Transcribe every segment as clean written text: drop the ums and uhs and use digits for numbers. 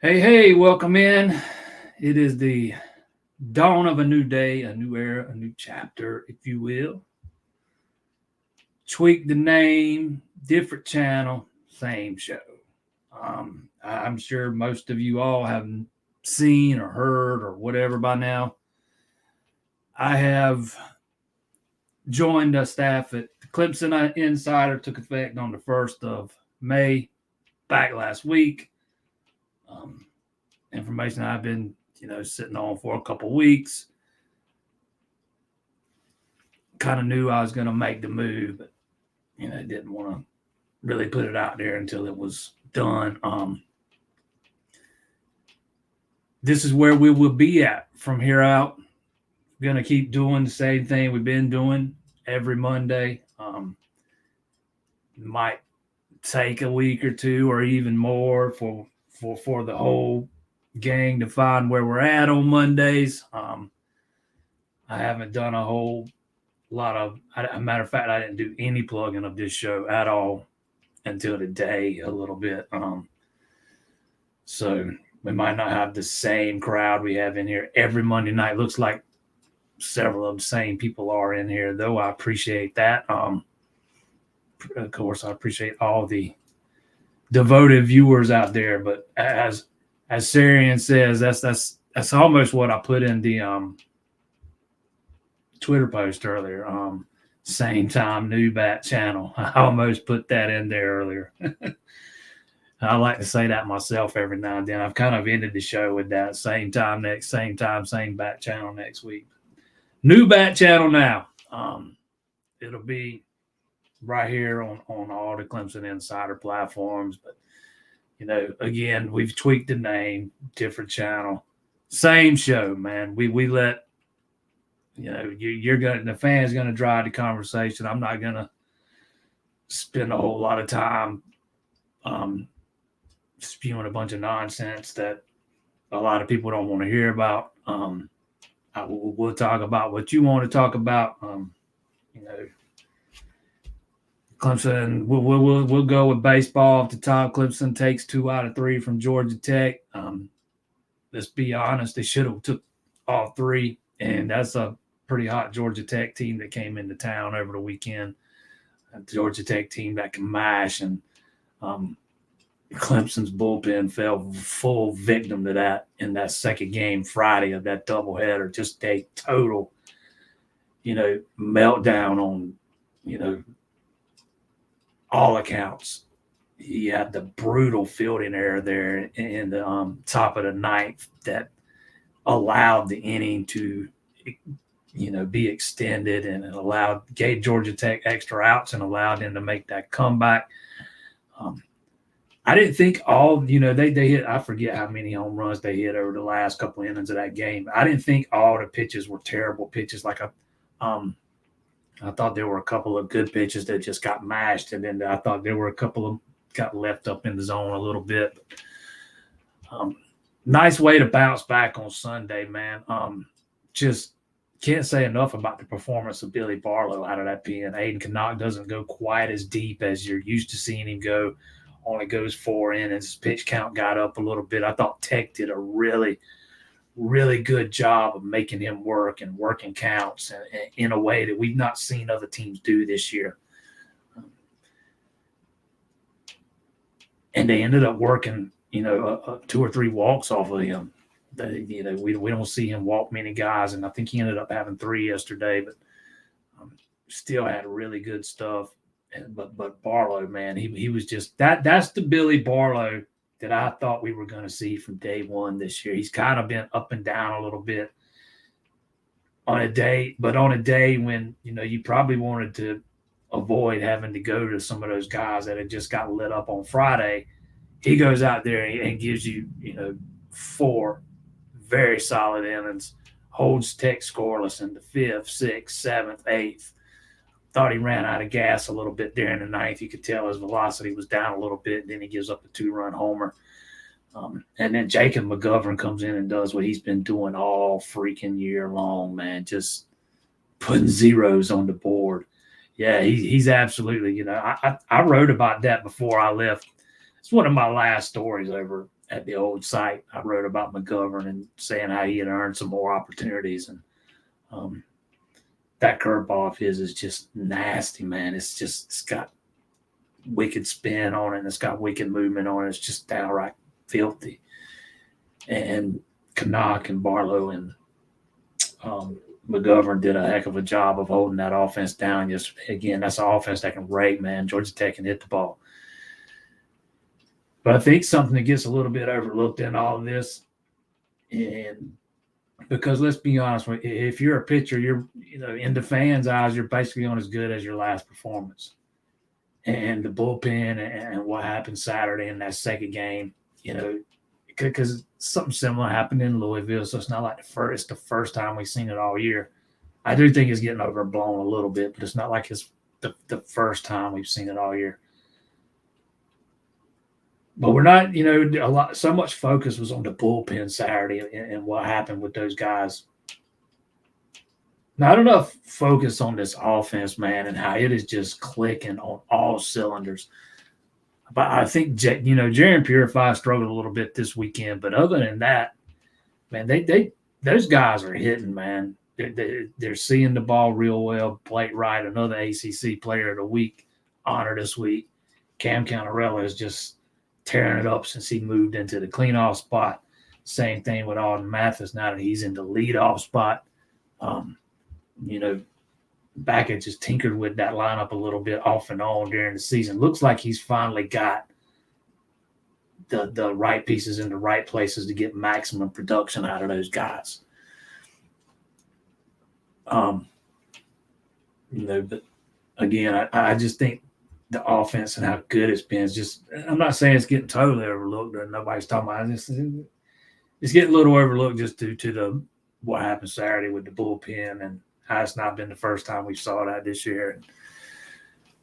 Hey, welcome in. It is the dawn of a new day, a new era, a new chapter, if you will. Tweak the name, different channel, same show. I'm sure most of you all have seen or heard or whatever by now. I have joined the staff at the Clemson Insider, took effect on the 1st of May, back last week. Information I've been sitting on for a couple weeks. Kind of knew I was going to make the move, but didn't want to really put it out there until it was done. This is where we will be at from here out. We're going to keep doing the same thing we've been doing every Monday. Might take a week or two or even more for the whole gang to find where we're at on Mondays. I haven't done a whole lot of, a matter of fact, I didn't do any plugging of this show at all until today a little bit. So we might not have the same crowd we have in here every Monday night. Looks like several of the same people are in here, though. I appreciate that. Of course, I appreciate all the devoted viewers out there. But as Sarian says, that's almost what I put in the Twitter post earlier. Same time, new bat channel. I almost put that in there earlier. I like to say that myself every now and then. I've kind of ended the show with that same time, same bat channel next week. New bat channel now. It'll be right here on all the Clemson Insider platforms. But, again, we've tweaked the name, different channel, same show, man. We let, you're going to, the fans going to drive the conversation. I'm not going to spend a whole lot of time spewing a bunch of nonsense that a lot of people don't want to hear about. We'll talk about what you want to talk about. Clemson, we'll go with baseball off the top. Clemson takes 2 out of 3 from Georgia Tech. Let's be honest, they should have took all 3, and that's a pretty hot Georgia Tech team that came into town over the weekend. A Georgia Tech team that can mash, and Clemson's bullpen fell full victim to that in that second game Friday of that doubleheader. Just a total, meltdown on, all accounts. You had the brutal fielding error there in the top of the ninth that allowed the inning to, be extended, and it gave Georgia Tech extra outs and allowed them to make that comeback. I didn't think they hit, I forget how many home runs they hit over the last couple innings of that game. I didn't think all the pitches were terrible pitches. I thought there were a couple of good pitches that just got mashed, and then I thought there were a couple of got left up in the zone a little bit. Nice way to bounce back on Sunday, man. Just can't say enough about the performance of Billy Barlow out of that pen. Aiden Canuck doesn't go quite as deep as you're used to seeing him go. Only goes 4 innings. His pitch count got up a little bit. I thought Tech did a really, really good job of making him work and working counts and in a way that we've not seen other teams do this year. And they ended up working, 2 or 3 walks off of him. We don't see him walk many guys, and I think he ended up having 3 yesterday, but still had really good stuff. But Barlow, man, he was just that's the Billy Barlow that I thought we were going to see from day one this year. He's kind of been up and down a little bit on a day when, you probably wanted to avoid having to go to some of those guys that had just got lit up on Friday. He goes out there and gives you, 4 very solid innings, holds Tech scoreless in the 5th, 6th, 7th, 8th. Thought he ran out of gas a little bit there in the 9th. You could tell his velocity was down a little bit. And then he gives up a 2-run homer. And then Jacob McGovern comes in and does what he's been doing all freaking year long, man, just putting zeros on the board. Yeah, he's absolutely, I wrote about that before I left. It's one of my last stories over at the old site. I wrote about McGovern and saying how he had earned some more opportunities. And um, that curveball of his is just nasty, man. It's got wicked spin on it. And it's got wicked movement on it. It's just downright filthy. And Canuck and Barlow and McGovern did a heck of a job of holding that offense down yesterday. Again, that's an offense that can rake, man. Georgia Tech can hit the ball. But I think something that gets a little bit overlooked in all of this, and because let's be honest, if you're a pitcher, you're in the fans' eyes, you're basically on as good as your last performance. And the bullpen and what happened Saturday in that second game, because something similar happened in Louisville, so it's not like it's the first time we've seen it all year. I do think it's getting overblown a little bit, but it's not like it's the first time we've seen it all year. But we're not, so much focus was on the bullpen Saturday and what happened with those guys. Not enough focus on this offense, man, and how it is just clicking on all cylinders. But I think, Jarian Purify struggled a little bit this weekend. But other than that, man, those guys are hitting, man. They're seeing the ball real well. Blake Wright, another ACC Player of the Week honor this week. Cam Cantarella is just tearing it up since he moved into the cleanoff spot. Same thing with Alden Mathis now that he's in the leadoff spot. Backett just tinkered with that lineup a little bit off and on during the season. Looks like he's finally got the right pieces in the right places to get maximum production out of those guys. But again, I just think the offense and how good it's been is just, I'm not saying it's getting totally overlooked or nobody's talking about it. It's getting a little overlooked just due to what happened Saturday with the bullpen and how it's not been the first time we saw that this year. And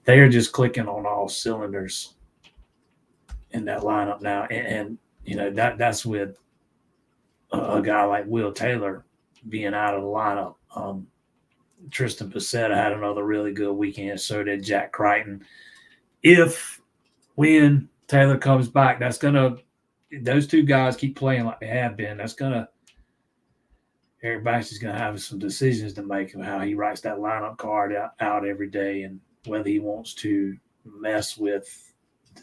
they are just clicking on all cylinders in that lineup now. And that's with a guy like Will Taylor being out of the lineup. Tristan Pacetta had another really good weekend. So did Jack Crichton. When Taylor comes back, those two guys keep playing like they have been. Eric Baxter's going to have some decisions to make of how he writes that lineup card out every day and whether he wants to mess with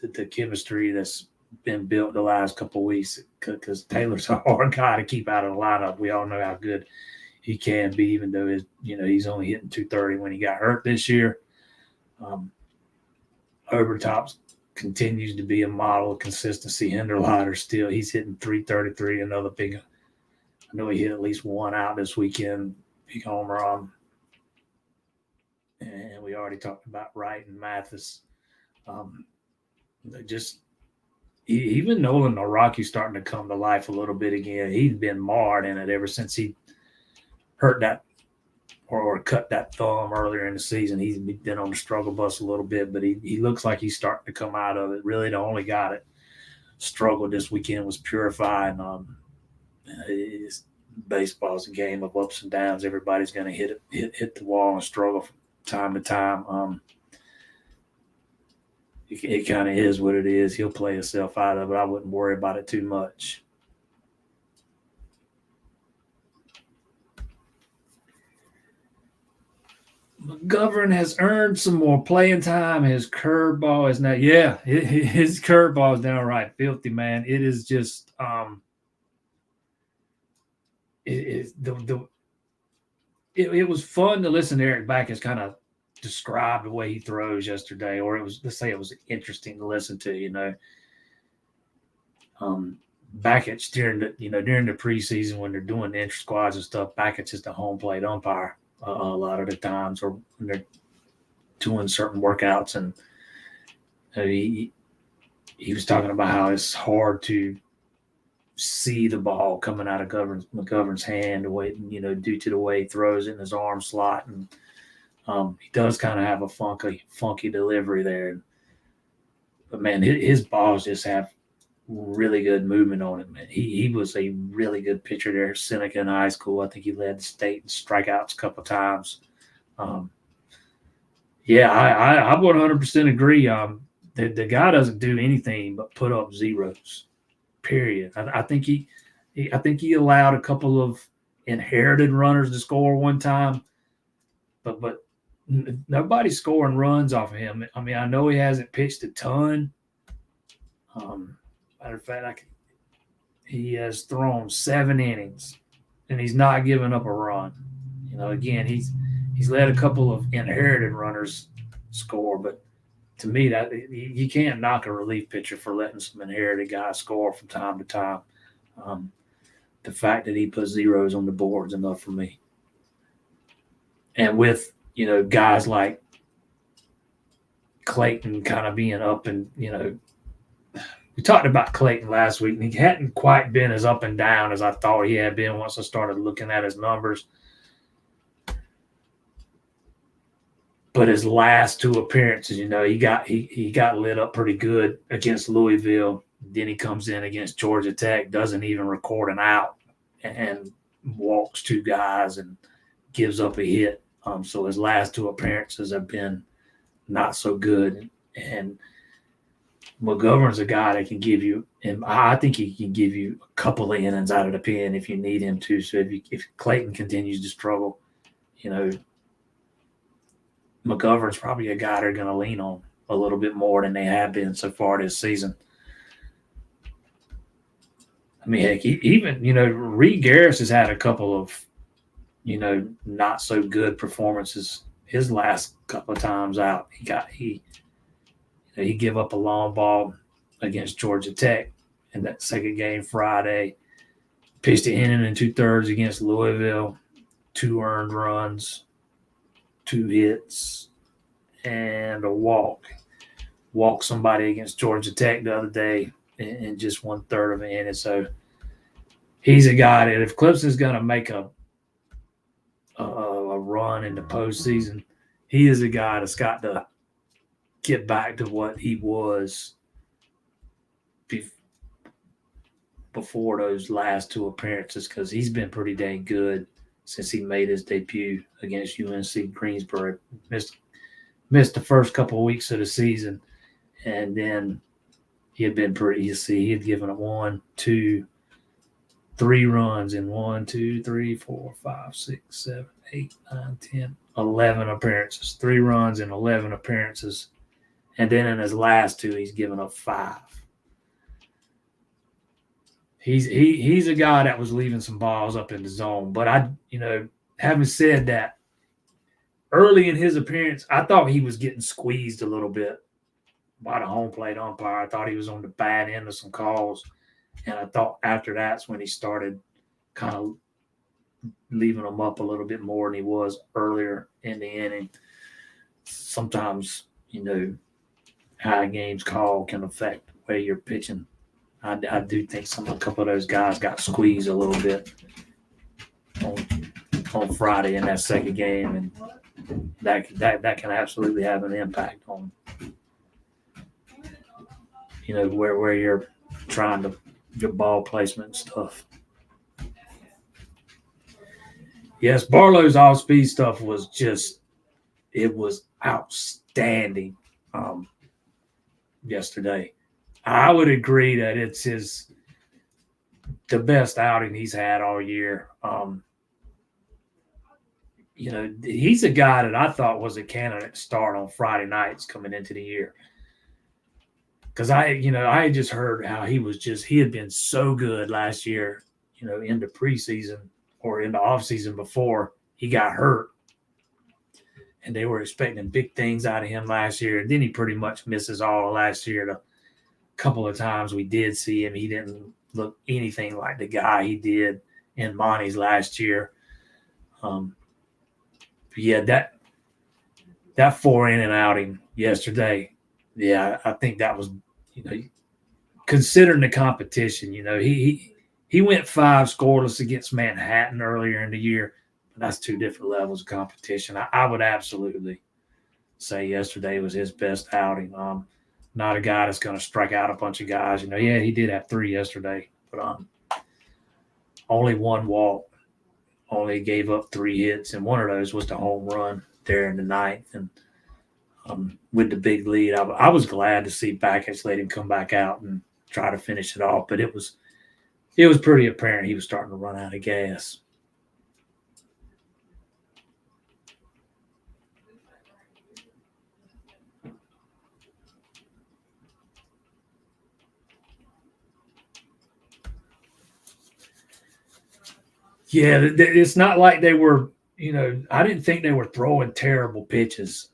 the chemistry that's been built the last couple of weeks, because Taylor's a hard guy to keep out of the lineup. We all know how good he can be, even though he's only hitting 230 when he got hurt this year. Obertops continues to be a model of consistency. Hinderleiter still, he's hitting 333, another big. I know he hit at least one out this weekend, big home run. And we already talked about Wright and Mathis. Even Nolan Araki's starting to come to life a little bit again. He's been marred in it ever since he hurt that or cut that thumb earlier in the season. He's been on the struggle bus a little bit, but he looks like he's starting to come out of it. Really, the only guy that struggled this weekend was Purify. And baseball's a game of ups and downs. Everybody's going to hit the wall and struggle from time to time. It kind of is what it is. He'll play himself out of it. I wouldn't worry about it too much. McGovern has earned some more playing time. His curveball is not. Yeah, his curveball is downright filthy, man. It is just it was fun to listen to Eric Backus kind of describe the way he throws yesterday, or let's say it was interesting to listen to. Backus during the preseason when they're doing the intra squads and stuff, Backus is the home plate umpire a lot of the times, or when they're doing certain workouts, and he was talking about how it's hard to see the ball coming out of McGovern's hand, the way due to the way he throws it in his arm slot, and he does kind of have a funky delivery there. But man, his balls just have really good movement on it, man. He was a really good pitcher there at Seneca in high school. I think he led the state in strikeouts a couple of times. I 100% agree. The guy doesn't do anything but put up zeros. period. I think he allowed a couple of inherited runners to score one time, but nobody's scoring runs off of him. I mean, I know he hasn't pitched a ton. Matter of fact, he has thrown 7 innings, and he's not giving up a run. Again, he's let a couple of inherited runners score, but to me, that you can't knock a relief pitcher for letting some inherited guys score from time to time. The fact that he puts zeros on the board is enough for me. And with guys like Clayton kind of being up and we talked about Clayton last week, and he hadn't quite been as up and down as I thought he had been once I started looking at his numbers. But his last 2 appearances, he got lit up pretty good against Louisville. Then he comes in against Georgia Tech, doesn't even record an out, and walks 2 guys and gives up a hit. So his last 2 appearances have been not so good. And McGovern's a guy that can give you, and I think he can give you a couple of innings out of the pen if you need him to. So if Clayton continues to struggle, McGovern's probably a guy they're going to lean on a little bit more than they have been so far this season. I mean, heck, even Reed Garris has had a couple of not so good performances his last couple of times out. He gave up a long ball against Georgia Tech in that second game Friday. Pitched an inning and 2/3 against Louisville, 2 earned runs, 2 hits, and a walk. Walked somebody against Georgia Tech the other day in just 1/3 of an inning. So he's a guy that if Clemson's going to make a run in the postseason, he is a guy that's got to get back to what he was before those last 2 appearances, because he's been pretty dang good since he made his debut against UNC Greensboro. Missed the first couple of weeks of the season, and then he had been pretty. You see, he had given up 1, 2, 3 runs in 1, 2, 3, 4, 5, 6, 7, 8, 9, 10, 11 appearances. 3 runs in 11 appearances, and then in his last 2, he's given up 5. He's a guy that was leaving some balls up in the zone. But having said that, early in his appearance, I thought he was getting squeezed a little bit by the home plate umpire. I thought he was on the bad end of some calls. And I thought after that's when he started kind of leaving them up a little bit more than he was earlier in the inning. Sometimes, how a game's called can affect the way you're pitching. I do think a couple of those guys got squeezed a little bit on Friday in that second game, and that can absolutely have an impact on where you're trying to your ball placement and stuff. Yes, Barlow's off-speed stuff was outstanding yesterday. I would agree that it's the best outing he's had all year. He's a guy that I thought was a candidate to start on Friday nights coming into the year. Because I had just heard how he had been so good last year, into preseason or in the offseason before he got hurt. And they were expecting big things out of him last year. And then he pretty much misses all of last year. The couple of times we did see him, he didn't look anything like the guy he did in Monty's last year. That 4-inning outing yesterday, I think that was, considering the competition, he went 5 scoreless against Manhattan earlier in the year. That's 2 different levels of competition. I would absolutely say yesterday was his best outing. Not a guy that's going to strike out a bunch of guys. He did have 3 yesterday, but only 1 walk, only gave up 3 hits, and one of those was the home run there in the 9th. And with the big lead, I was glad to see Backus let him come back out and try to finish it off. But it was pretty apparent he was starting to run out of gas. Yeah, it's not like they were, I didn't think they were throwing terrible pitches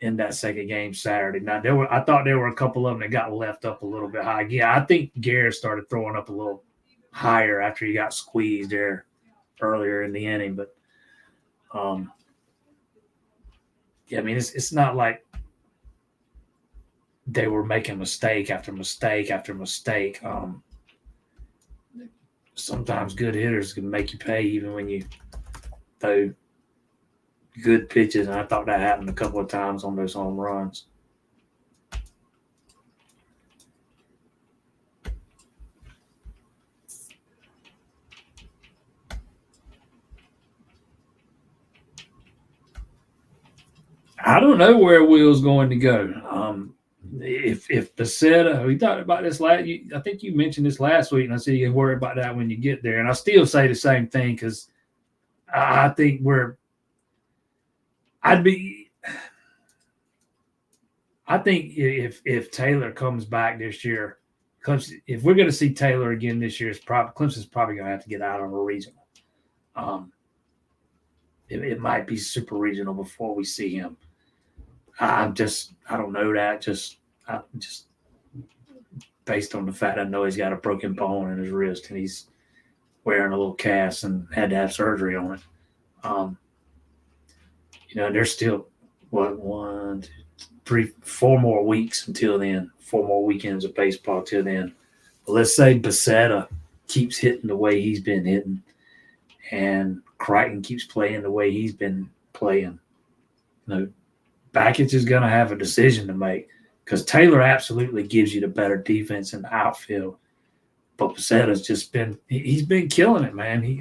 in that second game Saturday. Now I thought there were a couple of them that got left up a little bit high. Yeah, I think Garrett started throwing up a little higher after he got squeezed there earlier in the inning, but yeah, I mean it's not like they were making mistake after mistake after mistake. Sometimes good hitters can make you pay even when you throw good pitches, and I thought that happened a couple of times on those home runs. I don't know where Will's going to go. If Pacetta, we talked about this I think you mentioned this last week, and I said you can worry about that when you get there. And I still say the same thing because I think I think if Taylor comes back this year, Clemson, if we're going to see Taylor again this year, Clemson's probably going to have to get out on a regional. It might be super regional before we see him. I don't know that. Just based on the fact I know he's got a broken bone in his wrist and he's wearing a little cast and had to have surgery on it. There's still 1, 2, 3, 4 more weeks until then. 4 more weekends of baseball till then. But let's say Pacetta keeps hitting the way he's been hitting, and Crichton keeps playing the way he's been playing. Bakich is going to have a decision to make because Taylor absolutely gives you the better defense in the outfield. But Pacetta's just he's been killing it, man. He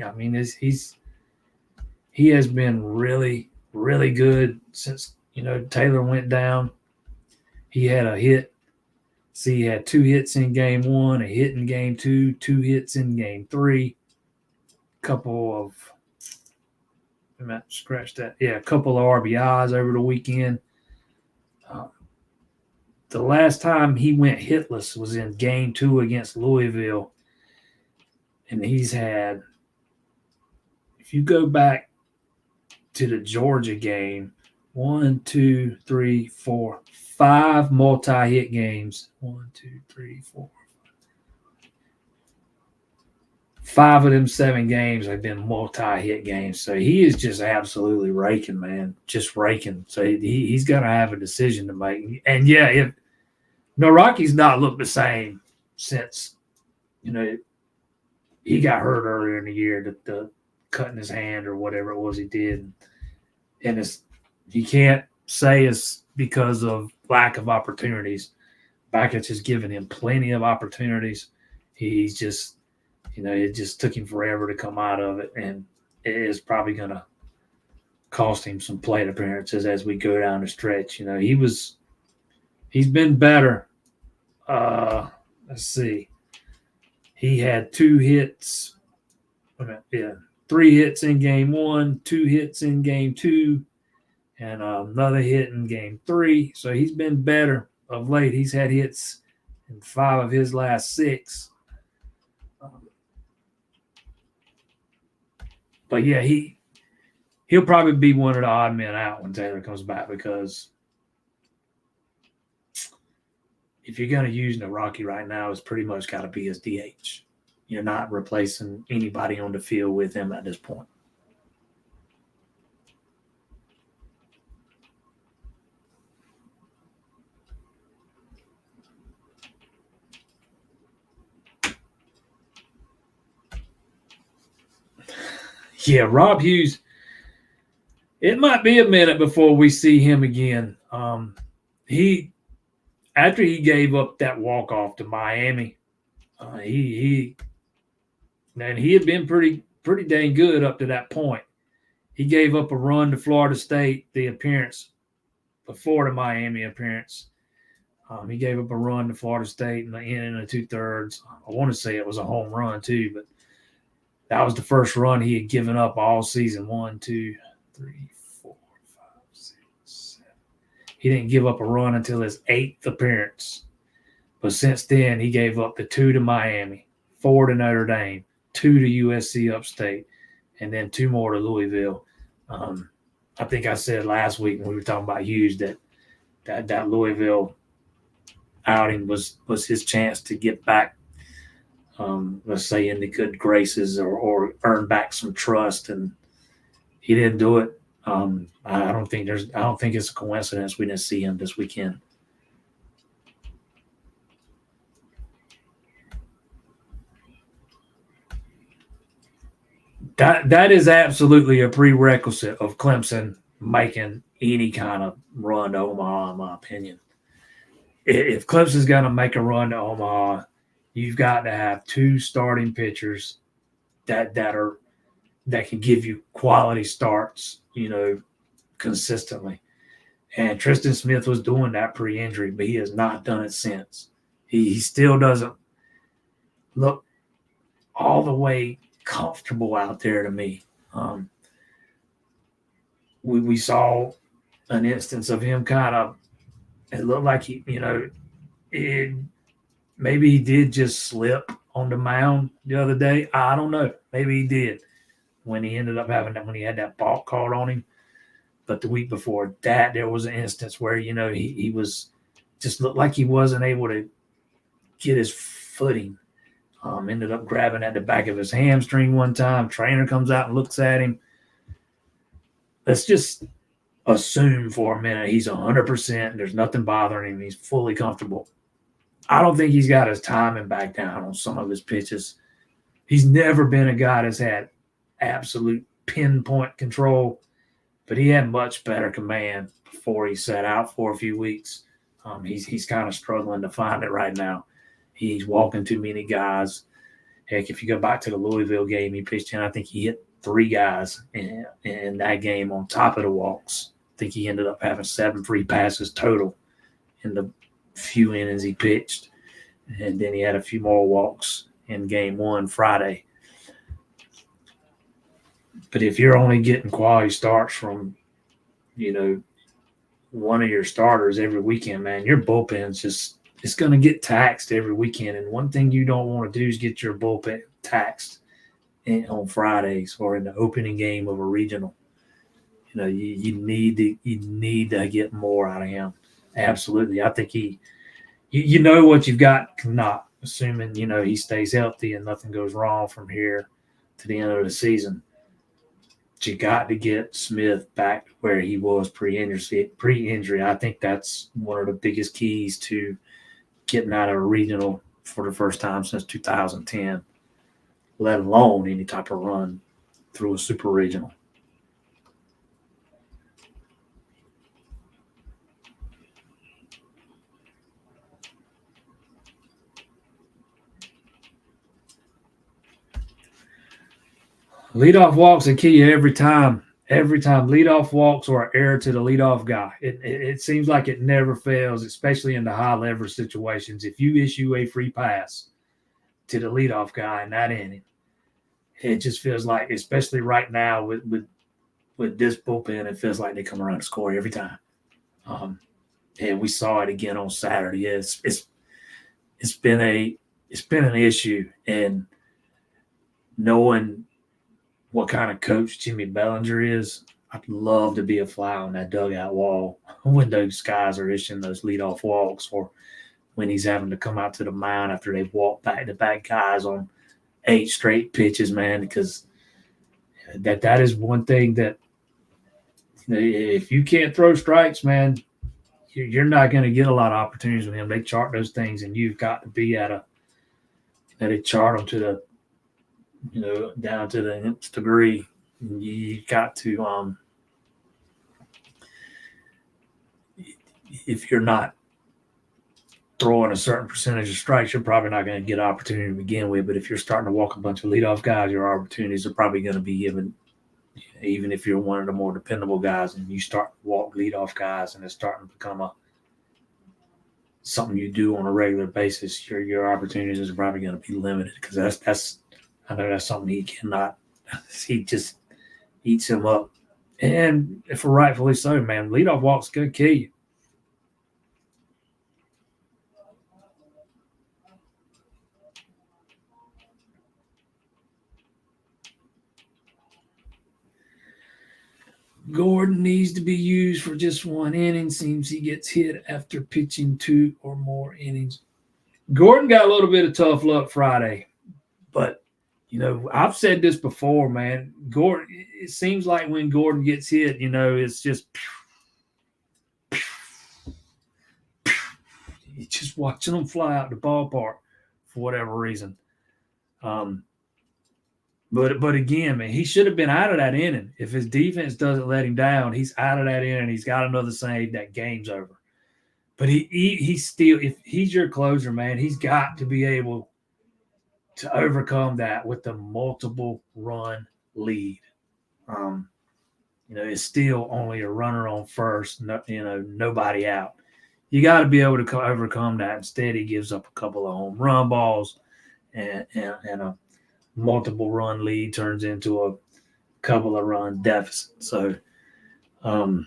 has been really, really good since, Taylor went down. He had a hit. See, he had 2 hits in game 1, a hit in game 2, 2 hits in game 3, a couple of RBIs over the weekend. The last time he went hitless was in game 2 against Louisville. And he's had, if you go back to the Georgia game, 1, 2, 3, 4, 5 multi-hit games. 1, 2, 3, 4. 5 of them 7 games have been multi-hit games. So he is just absolutely raking, man. Just raking. So he's going to have a decision to make. And, yeah, Rocky's not looked the same since, he got hurt earlier in the year, the cutting his hand or whatever it was he did. And you can't say it's because of lack of opportunities. Bakich has given him plenty of opportunities. He's just, it just took him forever to come out of it, and it is probably going to cost him some plate appearances as we go down the stretch. He's been better. Let's see. He had 2 hits. 3 hits in game 1, 2 hits in game 2, and another hit in game 3. So he's been better of late. He's had hits in 5 of his last 6. But yeah, he'll probably be one of the odd men out when Taylor comes back, because if you're going to use Rocky right now, it's pretty much got to be his DH. You're not replacing anybody on the field with him at this point. Yeah, Rob Hughes, it might be a minute before we see him again. After he gave up that walk-off to Miami, he had been pretty dang good up to that point. He gave up a run to Florida State, the appearance before the Miami appearance. He gave up a run to Florida State in the inning and 2/3. I want to say it was a home run too, but that was the first run he had given up all season. 1, 2, 3, 4, 5, 6, 7. He didn't give up a run until his 8th appearance. But since then, he gave up the 2 to Miami, 4 to Notre Dame, 2 to USC Upstate, and then 2 more to Louisville. I think I said last week when we were talking about Hughes that Louisville outing was his chance to get back, let's say, in the good graces or earn back some trust, and he didn't do it. I don't think it's a coincidence we didn't see him this weekend. That is absolutely a prerequisite of Clemson making any kind of run to Omaha, in my opinion. If Clemson's going to make a run to Omaha, you've got to have 2 starting pitchers that can give you quality starts, consistently. And Tristan Smith was doing that pre-injury, but he has not done it since. He still doesn't look all the way comfortable out there to me. We saw an instance of him kind of, it looked like maybe he did just slip on the mound the other day. I don't know. Maybe he did when he ended up when he had that balk called on him. But the week before that, there was an instance where, he was just looked like he wasn't able to get his footing. Ended up grabbing at the back of his hamstring one time. Trainer comes out and looks at him. Let's just assume for a minute he's 100%. There's nothing bothering him. He's fully comfortable. I don't think he's got his timing back down on some of his pitches. He's never been a guy that's had absolute pinpoint control, but he had much better command before he sat out for a few weeks. He's kind of struggling to find it right now. He's walking too many guys. Heck, if you go back to the Louisville game he pitched in, I think he hit 3 guys in that game on top of the walks. I think he ended up having 7 free passes total in the few innings he pitched. And then he had a few more walks in game 1 Friday. But if you're only getting quality starts from, one of your starters every weekend, man, your bullpen's just – it's going to get taxed every weekend. And one thing you don't want to do is get your bullpen taxed on Fridays or in the opening game of a regional. You need to get more out of him. Absolutely. I think you know what you've got, not assuming, he stays healthy and nothing goes wrong from here to the end of the season. But you got to get Smith back where he was pre-injury. I think that's one of the biggest keys to getting out of a regional for the first time since 2010, let alone any type of run through a super regional. Leadoff walks are key every time. Every time leadoff walks or error to the leadoff guy. It seems like it never fails, especially in the high leverage situations. If you issue a free pass to the leadoff guy in that inning, it just feels like, especially right now with this bullpen, it feels like they come around and score every time. And we saw it again on Saturday. It's been an issue, and knowing what kind of coach Jimmy Bellinger is, I'd love to be a fly on that dugout wall when those guys are issuing those leadoff walks, or when he's having to come out to the mound after they've walked back-to-back guys on 8 straight pitches, man, because that is one thing that, if you can't throw strikes, man, you're not going to get a lot of opportunities with him. They chart those things, and you've got to be they chart them to the, down to the nth degree. You got to, if you're not throwing a certain percentage of strikes, you're probably not going to get an opportunity to begin with. But if you're starting to walk a bunch of leadoff guys, your opportunities are probably going to be given, even if you're one of the more dependable guys and you start to walk leadoff guys and it's starting to become a something you do on a regular basis, your opportunities are probably going to be limited because that's I know that's something he cannot. He just eats him up, and for rightfully so, man. Leadoff walks go kill you. Gordon needs to be used for just one inning. Seems he gets hit after pitching 2 or more innings. Gordon got a little bit of tough luck Friday, but I've said this before, man. Gordon, it seems like when Gordon gets hit, it's just you're just watching them fly out the ballpark for whatever reason. But again, man, he should have been out of that inning. If his defense doesn't let him down, he's out of that inning. He's got another save. That game's over. But he's still, if he's your closer, man, he's got to be able to overcome that with the multiple run lead. It's still only a runner on first, nobody out. You got to be able to overcome that. Instead, he gives up a couple of home run balls and a multiple run lead turns into a couple of run deficit. So, I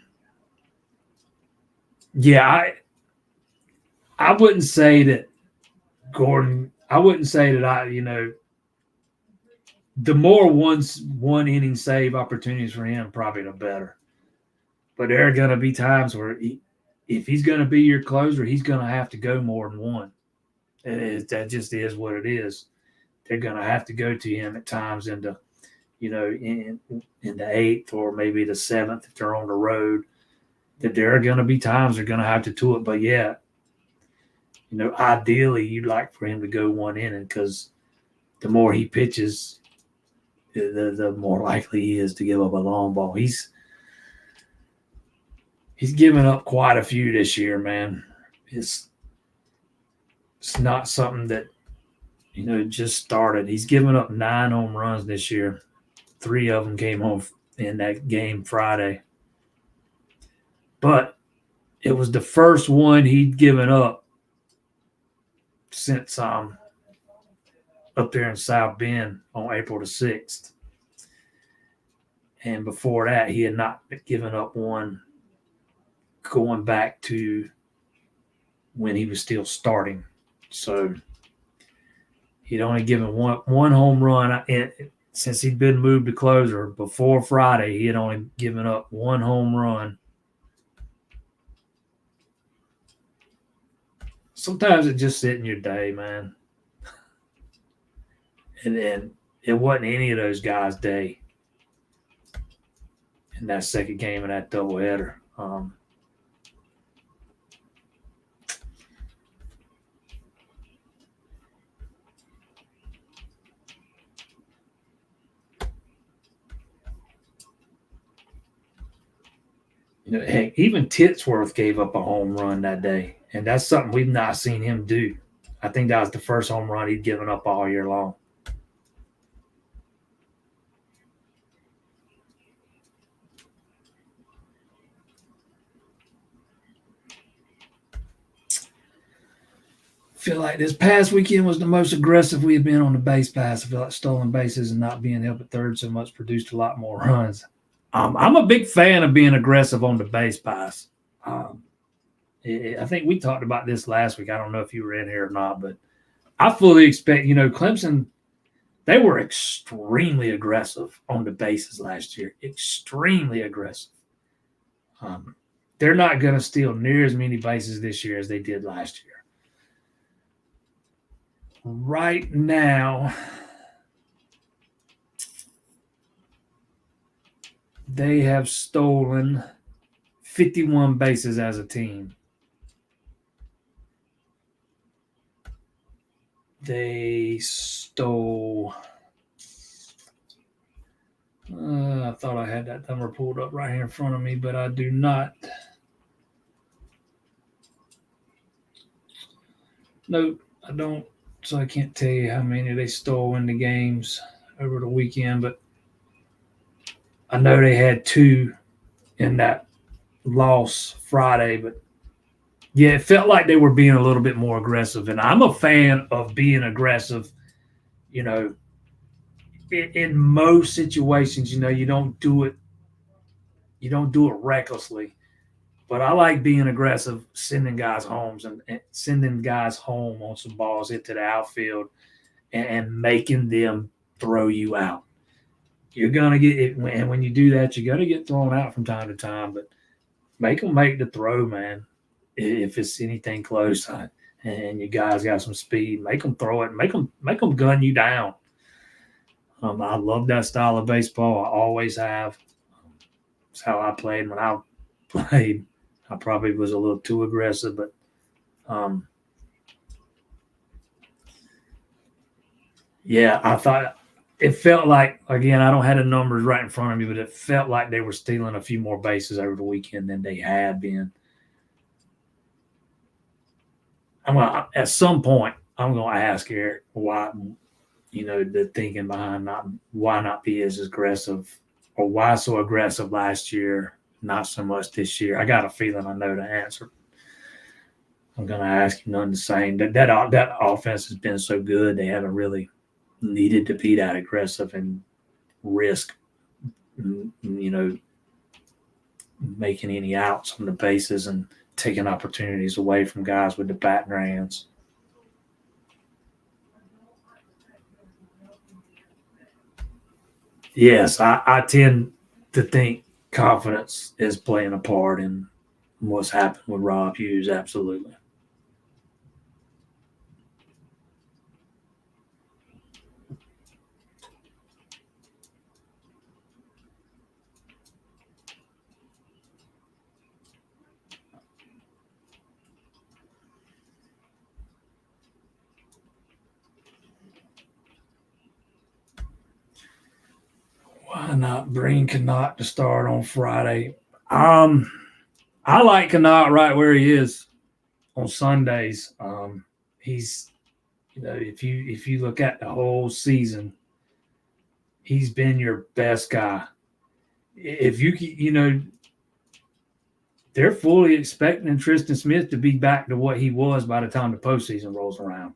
wouldn't say that Gordon. I wouldn't say that the more one inning save opportunities for him, probably the better. But there are going to be times where if he's going to be your closer, he's going to have to go more than one. That just is what it is. They're going to have to go to him at times in the 8th or maybe the 7th if they're on the road. That there are going to be times they're going to have to do it. But yeah, ideally you'd like for him to go one inning because the more he pitches, the more likely he is to give up a long ball. He's given up quite a few this year, man. It's not something that just started. He's given up 9 home runs this year. 3 of them came home in that game Friday. But it was the first one he'd given up since up there in South Bend on April the 6th. And before that, he had not given up one going back to when he was still starting. So he'd only given one home run since he'd been moved to closer. Before Friday, he had only given up one home run. Sometimes it just sit in your day, man. And then it wasn't any of those guys' day in that second game of that doubleheader. Heck, even Titsworth gave up a home run that day, and that's something we've not seen him do. I think that was the first home run he'd given up all year long. I feel like this past weekend was the most aggressive we have been on the base pass. I feel like stolen bases and not being held at third so much produced a lot more runs. I'm a big fan of being aggressive on the base pass. I think we talked about this last week. I don't know if you were in here or not, but I fully expect, Clemson, they were extremely aggressive on the bases last year. Extremely aggressive. They're not going to steal near as many bases this year as they did last year. Right now, they have stolen 51 bases as a team. They stole I thought I had that number pulled up right here in front of me, but I do not. No, I don't. So I can't tell you how many they stole in the games over the weekend, but I know they had 2 in that loss Friday, but Yeah, it felt like they were being a little bit more aggressive, and I'm a fan of being aggressive. You know, in most situations, you don't do it recklessly. But I like being aggressive, sending guys homes and sending guys home on some balls into the outfield and making them throw you out. You're gonna get it, and when you do that, you're gonna get thrown out from time to time. But make them make the throw, man. If it's anything close, and you guys got some speed, make them throw it. Make them gun you down. I love that style of baseball. I always have. It's how I played when I played. I probably was a little too aggressive, but um, yeah, I thought it felt like, again, I don't have the numbers right in front of me, but it felt like they were stealing a few more bases over the weekend than they had been. At some point I'm gonna ask Eric why, the thinking behind not why not be as aggressive, or why so aggressive last year, not so much this year. I got a feeling I know the answer. I'm gonna ask him none the same. That offense has been so good, they haven't really needed to be that aggressive and risk, making any outs on the bases and taking opportunities away from guys with the bat in their hands. Yes, I tend to think confidence is playing a part in what's happened with Rob Hughes. Absolutely. Why not bring Connacht to start on Friday? Um, I like Connacht right where he is on Sundays. He's, if you look at the whole season, he's been your best guy. If they're fully expecting Tristan Smith to be back to what he was by the time the postseason rolls around.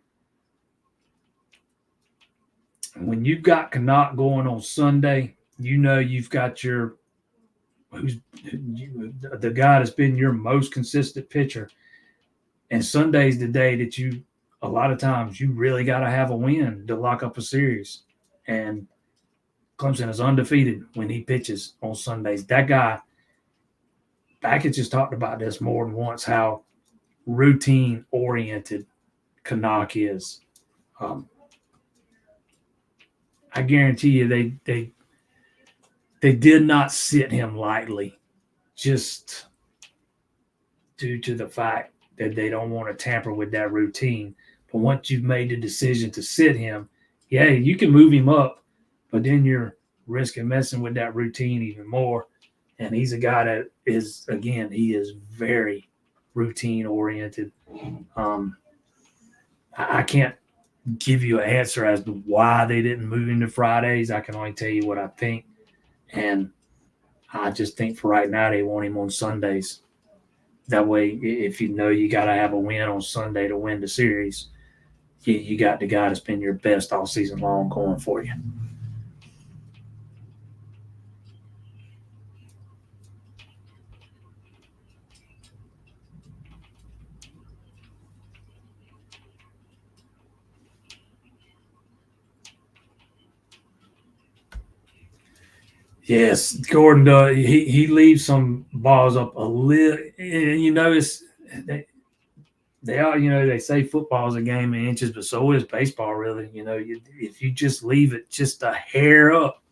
When you've got Connacht going on Sunday, you've got who's the guy that's been your most consistent pitcher. And Sunday's the day that a lot of times you really got to have a win to lock up a series. And Clemson is undefeated when he pitches on Sundays. That guy, Backett just talked about this more than once, how routine oriented Canuck is. Um, I guarantee you they did not sit him lightly, just due to the fact that they don't want to tamper with that routine. But once you've made the decision to sit him, yeah, you can move him up, but then you're risking messing with that routine even more. And he's a guy that is, again, he is very routine oriented. Um, I can't give you an answer as to why they didn't move him to Fridays. I can only tell you what I think. And I just think for right now, they want him on Sundays. That way, if you got to have a win on Sunday to win the series, you got the guy that's been your best all season long going for you. Yes, Gordon does. He leaves some balls up a little, and you notice they are. They say football is a game of inches, but so is baseball. Really, if you just leave it just a hair up,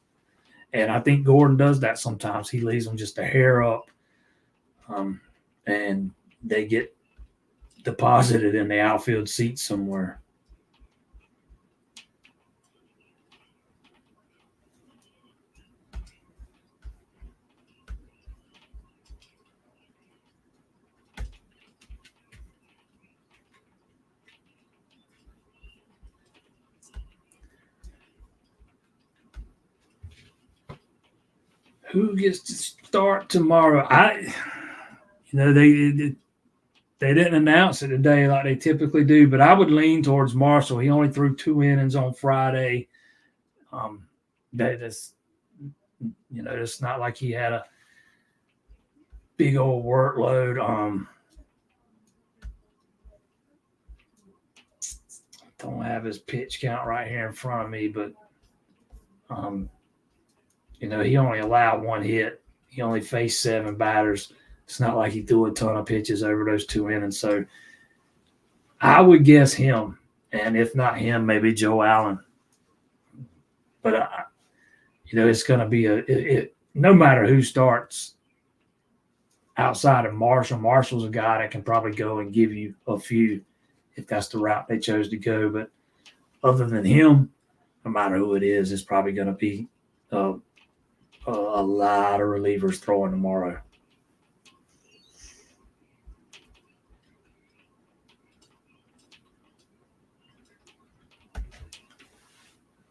and I think Gordon does that sometimes. He leaves them just a hair up, um, and they get deposited in the outfield seat somewhere. Who gets to start tomorrow? They They didn't announce it today like they typically do, but I would lean towards Marshall. He only threw 2 innings on Friday. That's it's not like he had a big old workload. Don't have his pitch count right here in front of me, but he only allowed 1 hit. He only faced 7 batters. It's not like he threw a ton of pitches over those 2 innings. So I would guess him, and if not him, maybe Joe Allen. But it's going to be no matter who starts outside of Marshall. Marshall's a guy that can probably go and give you a few if that's the route they chose to go. But other than him, no matter who it is, it's probably going to be a lot of relievers throwing tomorrow.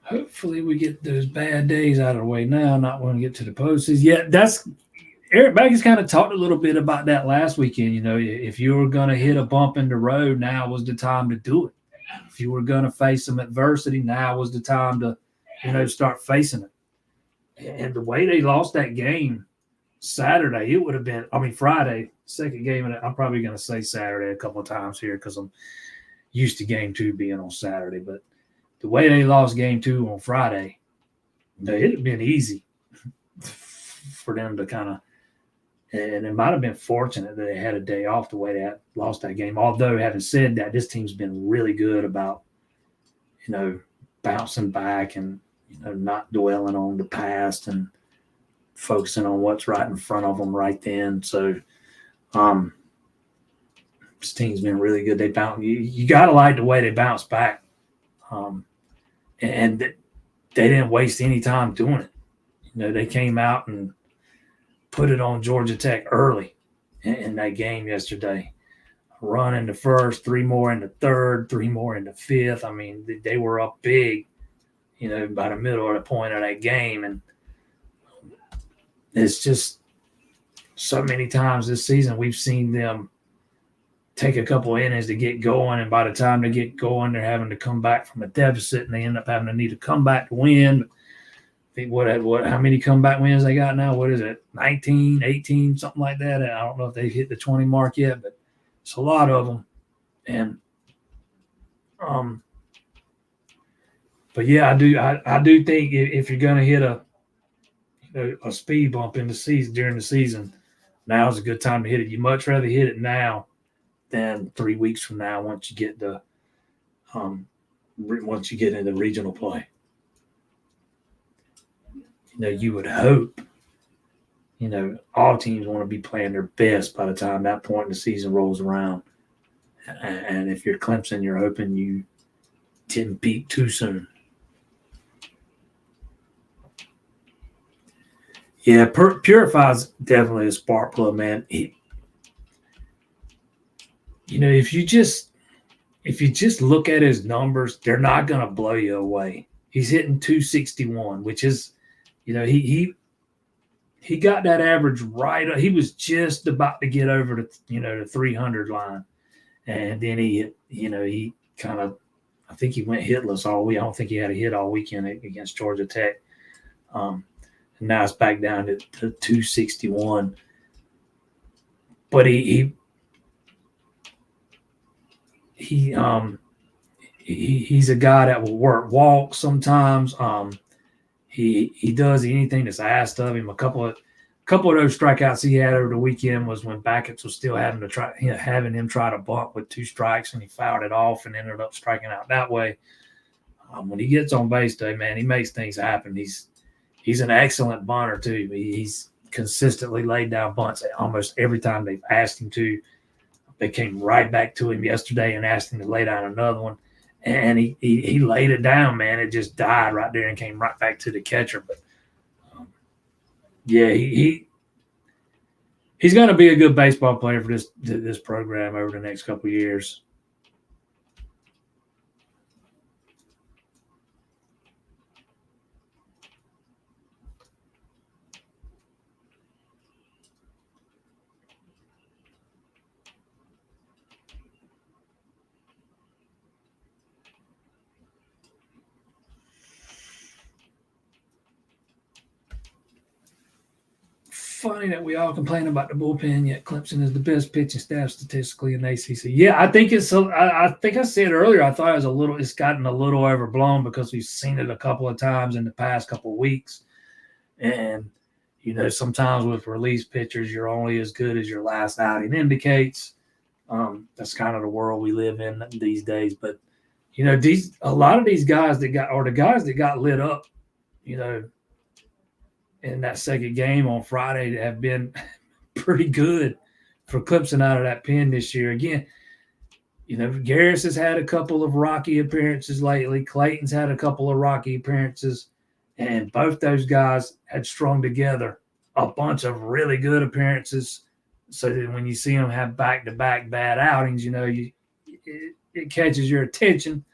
Hopefully we get those bad days out of the way now. Not want to get to the postseason. Yeah, Eric Baggett's kind of talked a little bit about that last weekend. If you were going to hit a bump in the road, now was the time to do it. If you were going to face some adversity, now was the time to, start facing it. And the way they lost that game Saturday, it would have been, Friday, second game. And I'm probably going to say Saturday a couple of times here because I'm used to game 2 being on Saturday. But the way they lost game 2 on Friday, it had been easy for them to kind of, and it might have been fortunate that they had a day off the way they lost that game. Although, having said that, this team's been really good about, bouncing back and, not dwelling on the past and focusing on what's right in front of them right then. So, this team's been really good. They bounce. You got to like the way they bounce back. And they didn't waste any time doing it. They came out and put it on Georgia Tech early in that game yesterday. Run in the first, 3 more in the third, 3 more in the fifth. They were up big, by the middle of the point of that game. And it's just so many times this season we've seen them take a couple innings to get going, and by the time they get going, they're having to come back from a deficit, and they end up having to need a comeback to win. I think how many comeback wins they got now? What is it, 19, 18, something like that? I don't know if they've hit the 20 mark yet, but it's a lot of them. And but yeah, I do think if you're going to hit a speed bump in the season during the season, now is a good time to hit it. You much rather hit it now than 3 weeks from now once you get into regional play. You would hope, all teams want to be playing their best by the time that point in the season rolls around. And if you're Clemson, you're hoping you didn't peak too soon. Yeah, Purify's definitely a spark plug, man. If you just look at his numbers, they're not going to blow you away. He's hitting 261, which is, he got that average right. He was just about to get over the 300 line, and then he kind of, I think he went hitless all week. I don't think he had a hit all weekend against Georgia Tech. And now it's back down to 261. But he's a guy that will work walks sometimes. He does anything that's asked of him. A couple of those strikeouts he had over the weekend was when Backetts was still having him try to bunt with 2 strikes, and he fouled it off and ended up striking out that way. When he gets on base day, man, he makes things happen. He's an excellent bunter too. He's consistently laid down bunts almost every time they've asked him to. They came right back to him yesterday and asked him to lay down another one. And he laid it down, man. It just died right there and came right back to the catcher. But yeah, he's going to be a good baseball player for this program over the next couple of years. funny that we all complain about the bullpen, yet Clemson is the best pitching staff statistically in the ACC. Yeah, I think it's. I think I said earlier. I thought it was a little. It's gotten a little overblown because we've seen it a couple of times in the past couple of weeks, and sometimes with release pitchers, you're only as good as your last outing indicates. That's kind of the world we live in these days. But a lot of these guys that got lit up, in that second game on Friday have been pretty good for Clemson out of that pen this year. Again, Garris has had a couple of rocky appearances lately. Clayton's had a couple of rocky appearances, and both those guys had strung together a bunch of really good appearances. So that when you see them have back-to-back bad outings, it catches your attention.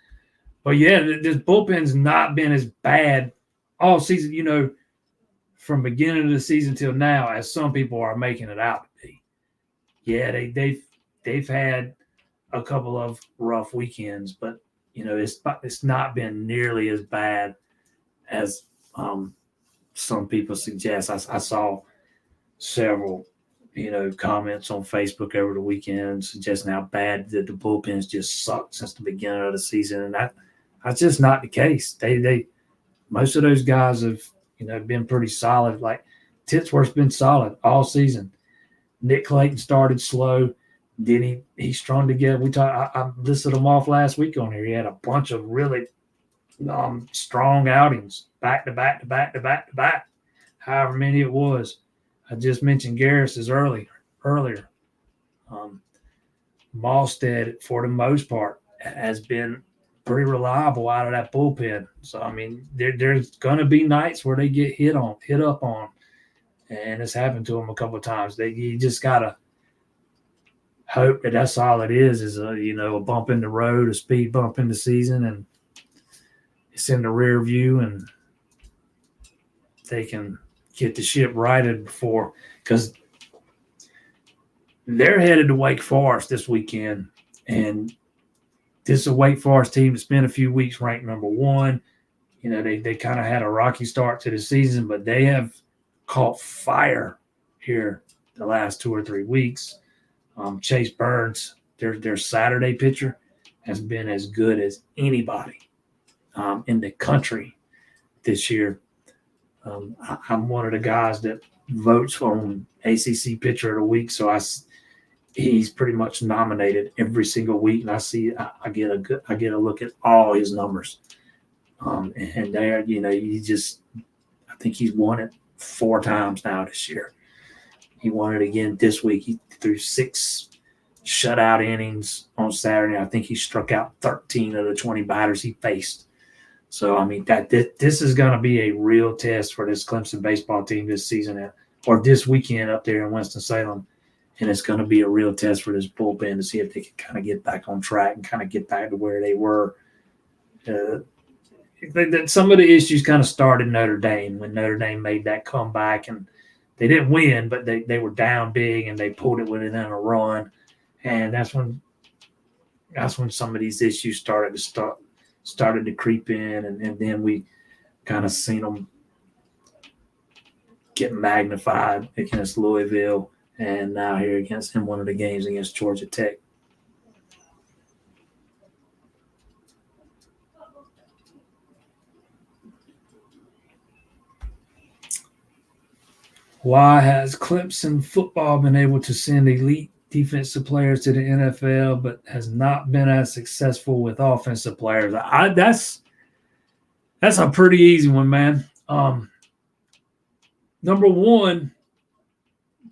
But yeah, this bullpen's not been as bad all season. From beginning of the season till now, as some people are making it out to be. Yeah, they've had a couple of rough weekends, but it's not been nearly as bad as some people suggest. I saw several comments on Facebook over the weekend suggesting how bad that the bullpens just sucked since the beginning of the season, and that's just not the case. They most of those guys have been pretty solid. Like Titsworth's been solid all season. Nick Clayton started slow. Then he strung together. I listed them off last week on here. He had a bunch of really strong outings, back to back to back to back to back, however many it was. I just mentioned Garris's earlier. Malstead, for the most part, has been pretty reliable out of that bullpen. So, I mean, there's going to be nights where they get hit up on, and it's happened to them a couple of times. You just got to hope that that's all it is a bump in the road, a speed bump in the season, and it's in the rear view, and they can get the ship righted before, because they're headed to Wake Forest this weekend, and this is a Wake Forest team that's been a few weeks ranked number one. They kind of had a rocky start to the season, but they have caught fire here the last 2 or 3 weeks. Chase Burns, their Saturday pitcher, has been as good as anybody in the country this year. I'm one of the guys that votes on ACC Pitcher of the Week, so he's pretty much nominated every single week, and I get a look at all his numbers, and there, I think he's won it 4 times now this year. He won it again this week. He threw 6 shutout innings on Saturday. I think he struck out 13 of the 20 batters he faced. So, I mean, this is going to be a real test for this Clemson baseball team this season, or this weekend up there in Winston-Salem. And it's going to be a real test for this bullpen to see if they can kind of get back on track and kind of get back to where they were. Some of the issues kind of started Notre Dame when Notre Dame made that comeback, and they didn't win, but they were down big and they pulled it within a run. And that's when some of these issues started to creep in, and then we kind of seen them get magnified against Louisville, and now here against in one of the games against Georgia Tech. Why has Clemson football been able to send elite defensive players to the NFL, but has not been as successful with offensive players? That's a pretty easy one, man. Number one,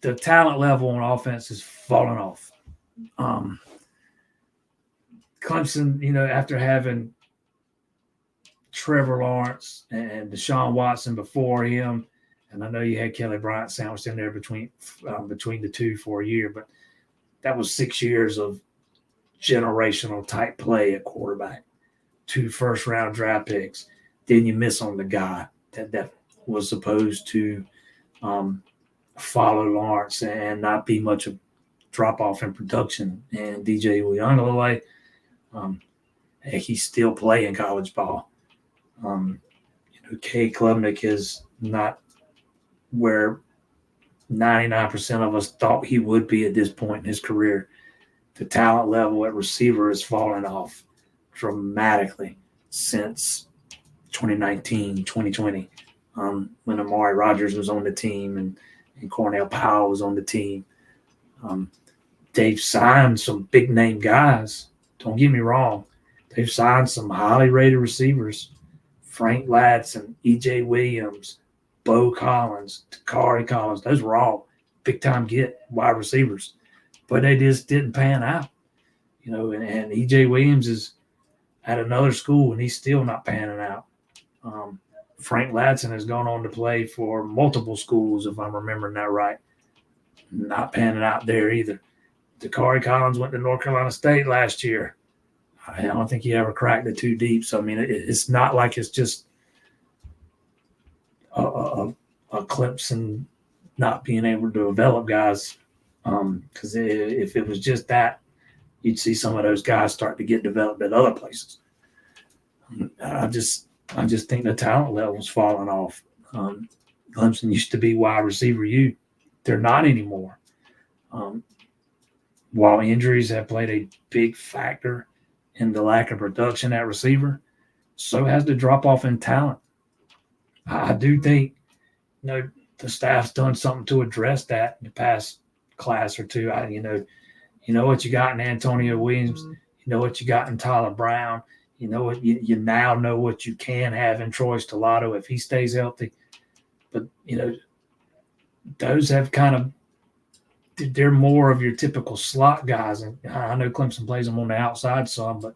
the talent level on offense is falling off. Clemson, after having Trevor Lawrence and Deshaun Watson before him, and I know you had Kelly Bryant sandwiched in there between the two for a year, but that was 6 years of generational type play at quarterback. 2 first-round draft picks. Then you miss on the guy that was supposed to follow Lawrence and not be much of drop-off in production. And DJ Uiagalelei, he's still playing college ball. Cade Klubnik is not where 99% of us thought he would be at this point in his career. The talent level at receiver has fallen off dramatically since 2019, 2020, when Amari Rodgers was on the team and Cornell Powell was on the team. They've signed some big name guys. Don't get me wrong. They've signed some highly rated receivers. Frank Ladson, E.J. Williams, Bo Collins, Takari Collins. Those were all big-time wide receivers. But they just didn't pan out. And E.J. Williams is at another school, and he's still not panning out. Frank Ladson has gone on to play for multiple schools, if I'm remembering that right. Not panning out there either. Takari Collins went to North Carolina State last year. I don't think he ever cracked it too deep. So, I mean, it's not like it's just a Clemson not being able to develop guys. Because if it was just that, you'd see some of those guys start to get developed at other places. I just think the talent level's falling off. Clemson used to be wide receiver U. They're not anymore. While injuries have played a big factor in the lack of production at receiver, so has the drop-off in talent. I do think, the staff's done something to address that in the past class or two. You know what you got in Antonio Williams. You know what you got in Tyler Brown. You know what you now know what you can have in Troy Stellato if he stays healthy. But those have kind of, they're more of your typical slot guys, and I know Clemson plays them on the outside some, but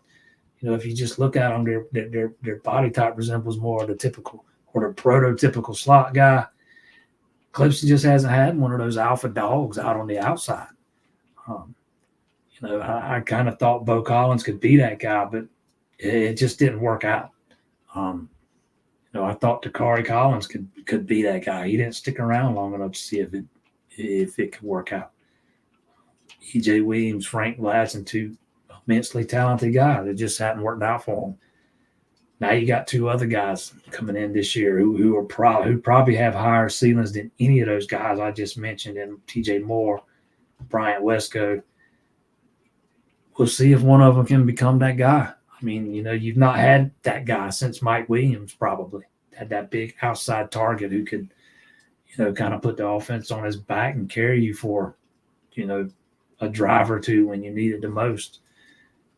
if you just look at them, their body type resembles more of the typical or the prototypical slot guy. Clemson just hasn't had one of those alpha dogs out on the outside. I kind of thought Bo Collins could be that guy, but it just didn't work out. I thought Takari Collins could be that guy. He didn't stick around long enough to see if it could work out. E.J. Williams, Frank Ladson, two immensely talented guys. It just hadn't worked out for them. Now you got two other guys coming in this year who probably have higher ceilings than any of those guys I just mentioned, and T.J. Moore, Bryant Westco. We'll see if one of them can become that guy. I mean, you've not had that guy since Mike Williams probably. Had that big outside target who could, kind of put the offense on his back and carry you for, a drive or two when you need it the most.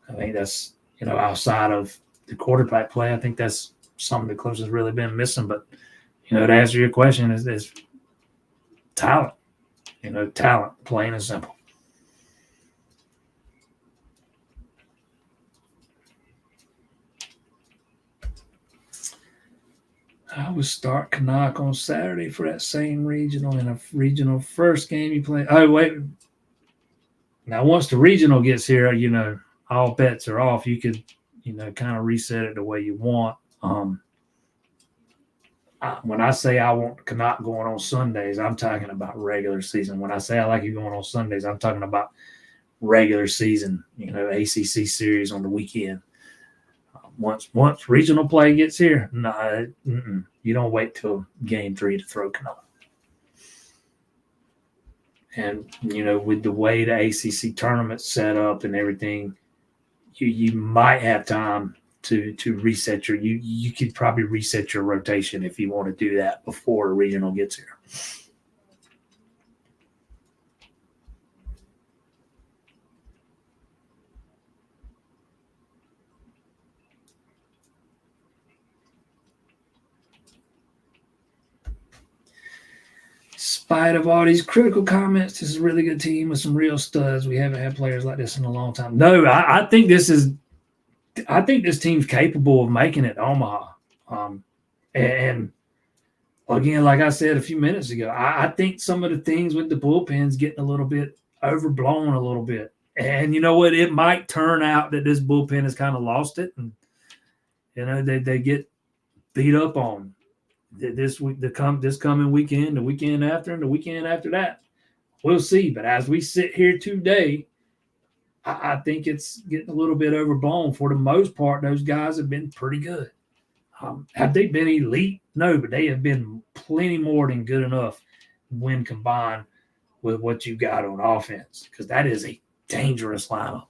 I think that's, outside of the quarterback play, I think that's something that Clemson's really been missing. But, to answer your question is talent, talent, plain and simple. I would start Canuck on Saturday for that same regional in a regional first game you play. Oh, wait. Now, once the regional gets here, all bets are off. You could, kind of reset it the way you want. When I say I want Canuck going on Sundays, I'm talking about regular season. When I say I like you going on Sundays, I'm talking about regular season, ACC series on the weekend. Once regional play gets here, you don't wait till game 3 to throw Canuck. And, with the way the ACC tournament's set up and everything, you might have time to reset you could probably reset your rotation if you want to do that before the regional gets here. Spite of all these critical comments, this is a really good team with some real studs. We haven't had players like this in a long time. No, I think this team's capable of making it to Omaha. And again, like I said a few minutes ago, I think some of the things with the bullpen's getting a little bit overblown a little bit. And you know what? It might turn out that this bullpen has kind of lost it, and they get beat up on this week, this coming weekend, the weekend after, and the weekend after that. We'll see. But as we sit here today, I think it's getting a little bit overblown. For the most part, those guys have been pretty good. Have they been elite? No, but they have been plenty more than good enough when combined with what you got on offense, because that is a dangerous lineup.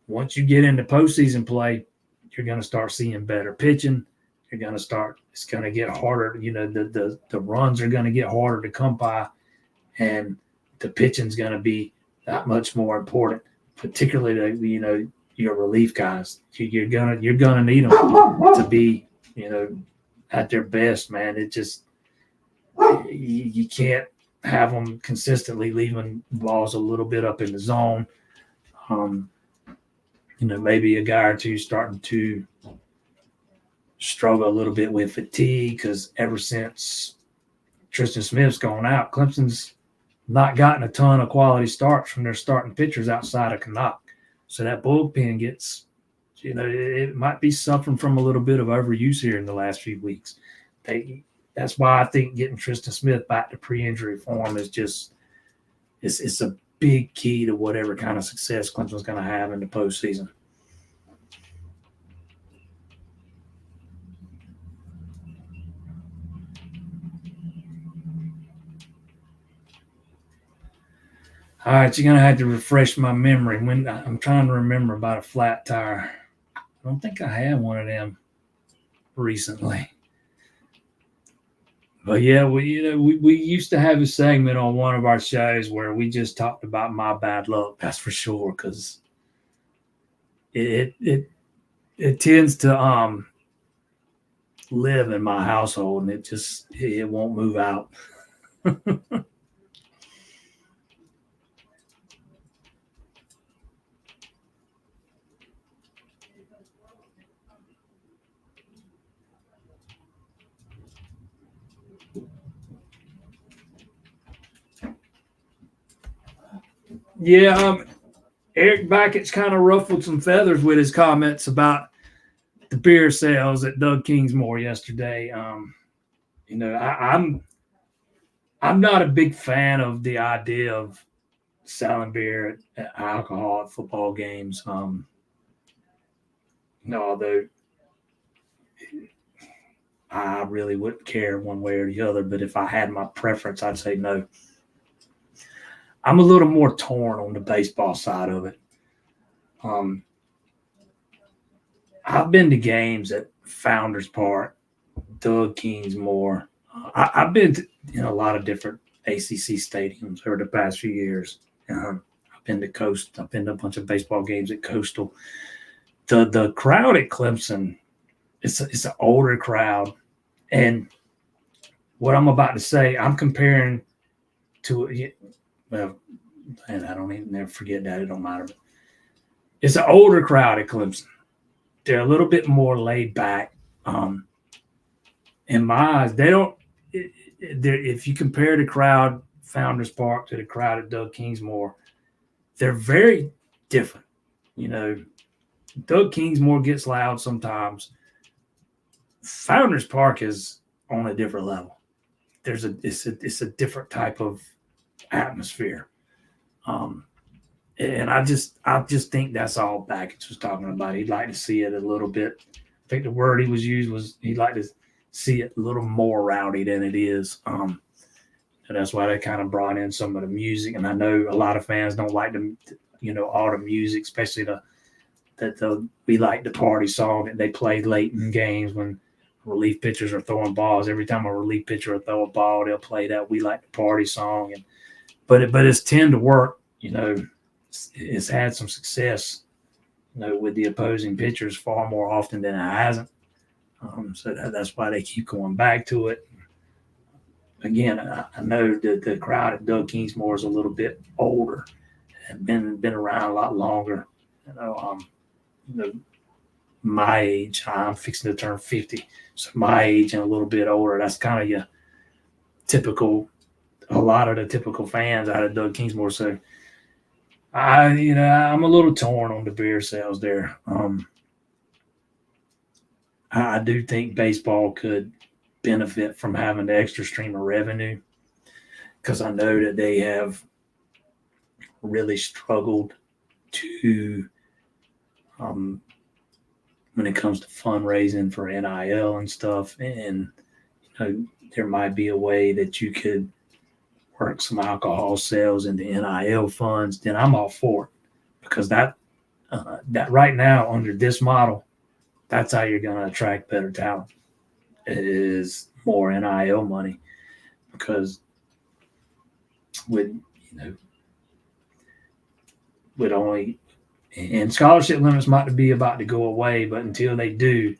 Once you get into postseason play, you're going to start seeing better pitching. You're going to start. It's going to get harder. The runs are going to get harder to come by, and the pitching's going to be that much more important, particularly your relief guys. You're gonna need them to be at their best, man. It just you can't have them consistently leaving balls a little bit up in the zone. Maybe a guy or two starting to struggle a little bit with fatigue, because ever since Tristan Smith's gone out, Clemson's not gotten a ton of quality starts from their starting pitchers outside of Canuck. So that bullpen gets, it might be suffering from a little bit of overuse here in the last few weeks. That's why I think getting Tristan Smith back to pre-injury form is just it's a big key to whatever kind of success Clemson's going to have in the postseason. All right, you're going to have to refresh my memory. When I'm trying to remember about a flat tire. I don't think I had one of them recently. But yeah, we used to have a segment on one of our shows where we just talked about my bad luck. That's for sure, because it tends to live in my household, and it won't move out. Yeah, Eric Backett's kind of ruffled some feathers with his comments about the beer sales at Doug Kingsmore yesterday. I'm not a big fan of the idea of selling beer at alcohol at football games. Although I really wouldn't care one way or the other, but if I had my preference, I'd say no. I'm a little more torn on the baseball side of it. I've been to games at Founders Park, Doug Kingsmore. I've been to a lot of different ACC stadiums over the past few years. I've been to Coast. I've been to a bunch of baseball games at Coastal. The crowd at Clemson, it's an older crowd, and what I'm about to say, I'm comparing to. Well, and I don't even never forget that. It don't matter. But it's an older crowd at Clemson. They're a little bit more laid back. In my eyes, they don't. If you compare the crowd Founders Park to the crowd at Doug Kingsmore, they're very different. Doug Kingsmore gets loud sometimes. Founders Park is on a different level. It's a different type of atmosphere. And I just think that's all Baggett was talking about. He'd like to see it a little bit. I think the word he was used was he'd like to see it a little more rowdy than it is. And that's why they kind of brought in some of the music. And I know a lot of fans don't like all the music, especially we like the party song that they play late in games when relief pitchers are throwing balls. Every time a relief pitcher will throw a ball, they'll play that "We Like the Party" song. But it's tend to work. It's had some success, with the opposing pitchers far more often than it hasn't. So that's why they keep going back to it. Again, I know that the crowd at Doug Kingsmore is a little bit older and been around a lot longer. My age, I'm fixing to turn 50. So my age and a little bit older, that's kind of your typical, a lot of the typical fans out of Doug Kingsmore. So I'm a little torn on the beer sales there. I do think baseball could benefit from having the extra stream of revenue, because I know that they have really struggled to when it comes to fundraising for NIL and stuff. And there might be a way that you could work some alcohol sales into NIL funds, then I'm all for it, because that right now under this model, that's how you're going to attract better talent. It is more NIL money, because with only, and scholarship limits might be about to go away, but until they do,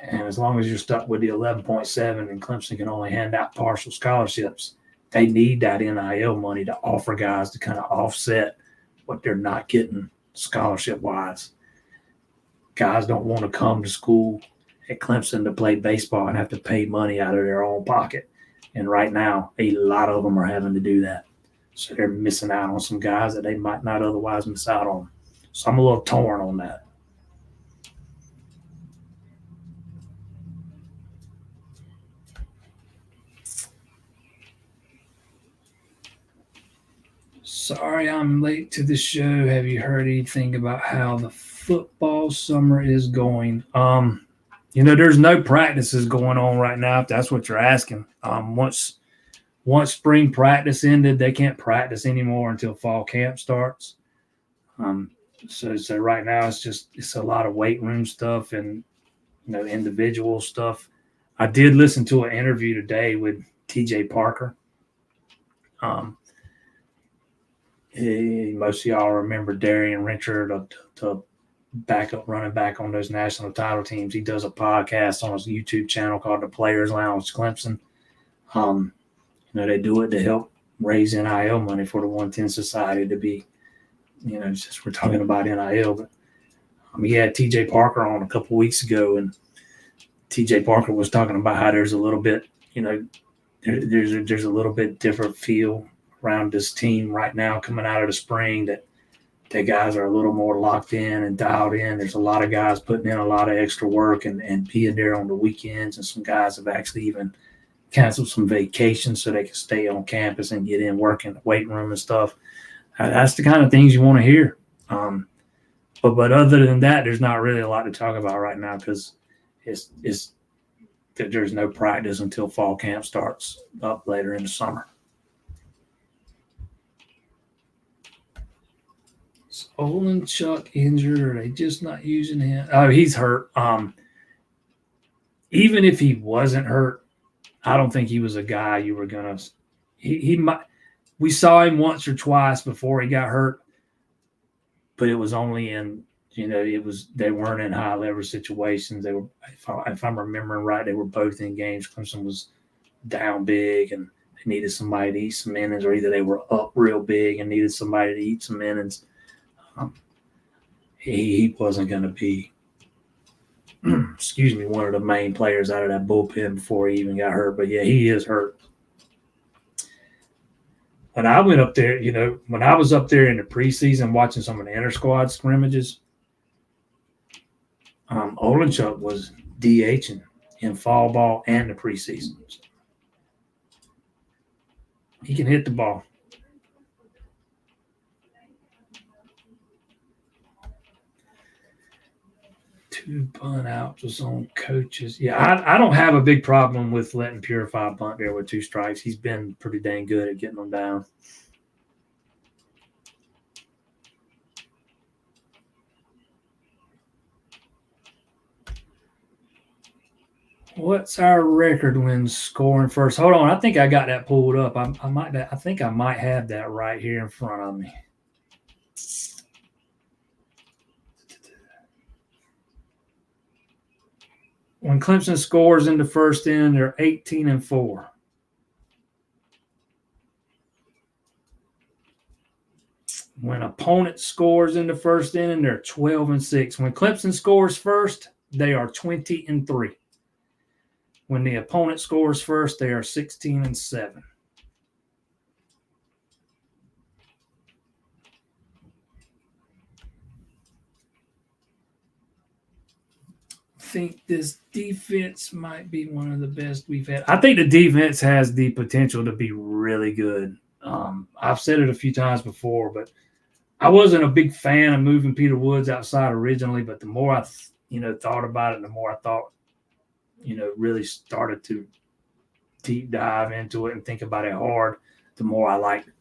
and as long as you're stuck with the 11.7 and Clemson can only hand out partial scholarships, they need that NIL money to offer guys to kind of offset what they're not getting scholarship wise. Guys don't want to come to school at Clemson to play baseball and have to pay money out of their own pocket. And right now, a lot of them are having to do that. So they're missing out on some guys that they might not otherwise miss out on. So I'm a little torn on that. Sorry I'm late to the show. Have you heard anything about how the football summer is going? There's no practices going on right now, if that's what you're asking. Once spring practice ended, they can't practice anymore until fall camp starts. So right now it's a lot of weight room stuff and individual stuff. I did listen to an interview today with TJ Parker. Most of y'all remember Darian Richard, the backup running back on those national title teams. He does a podcast on his YouTube channel called The Players Lounge Clemson. They do it to help raise NIL money for the 110 Society to be, just we're talking about NIL. But he had TJ Parker on a couple weeks ago, and TJ Parker was talking about how there's a little bit, there's a little bit different feel around this team right now coming out of the spring, that guys are a little more locked in and dialed in. There's a lot of guys putting in a lot of extra work and being there on the weekends, and some guys have actually even canceled some vacations so they can stay on campus and get in work in the weight room and stuff. That's the kind of things you want to hear. But other than that, there's not really a lot to talk about right now, because it's that there's no practice until fall camp starts up later in the summer. Is Olenchuk injured, or are they just not using him? Oh, he's hurt. Even if he wasn't hurt, I don't think he was a guy you were gonna. He might. We saw him once or twice before he got hurt, but it was only in they weren't in high leverage situations. They were, if I'm remembering right, they were both in games. Clemson was down big and they needed somebody to eat some innings, or either they were up real big and needed somebody to eat some innings. He wasn't going to be, one of the main players out of that bullpen before he even got hurt. But yeah, he is hurt. When I went up there, when I was up there in the preseason watching some of the inter-squad scrimmages, Olenchuk was DHing in fall ball and the preseason. He can hit the ball. Two bunt outs was on coaches. Yeah, I don't have a big problem with letting Purify bunt there with 2 strikes. He's been pretty dang good at getting them down. What's our record when scoring first? Hold on, I think I got that pulled up. I think I might have that right here in front of me. When Clemson scores in the first inning, they're 18-4. When opponent scores in the first inning, they're 12-6. When Clemson scores first, they are 20-3. When the opponent scores first, they are 16-7. I think this defense might be one of the best we've had. I think the defense has the potential to be really good. I've said it a few times before, but I wasn't a big fan of moving Peter Woods outside originally, but the more I thought about it, the more I thought, really started to deep dive into it and think about it hard, the more I liked it.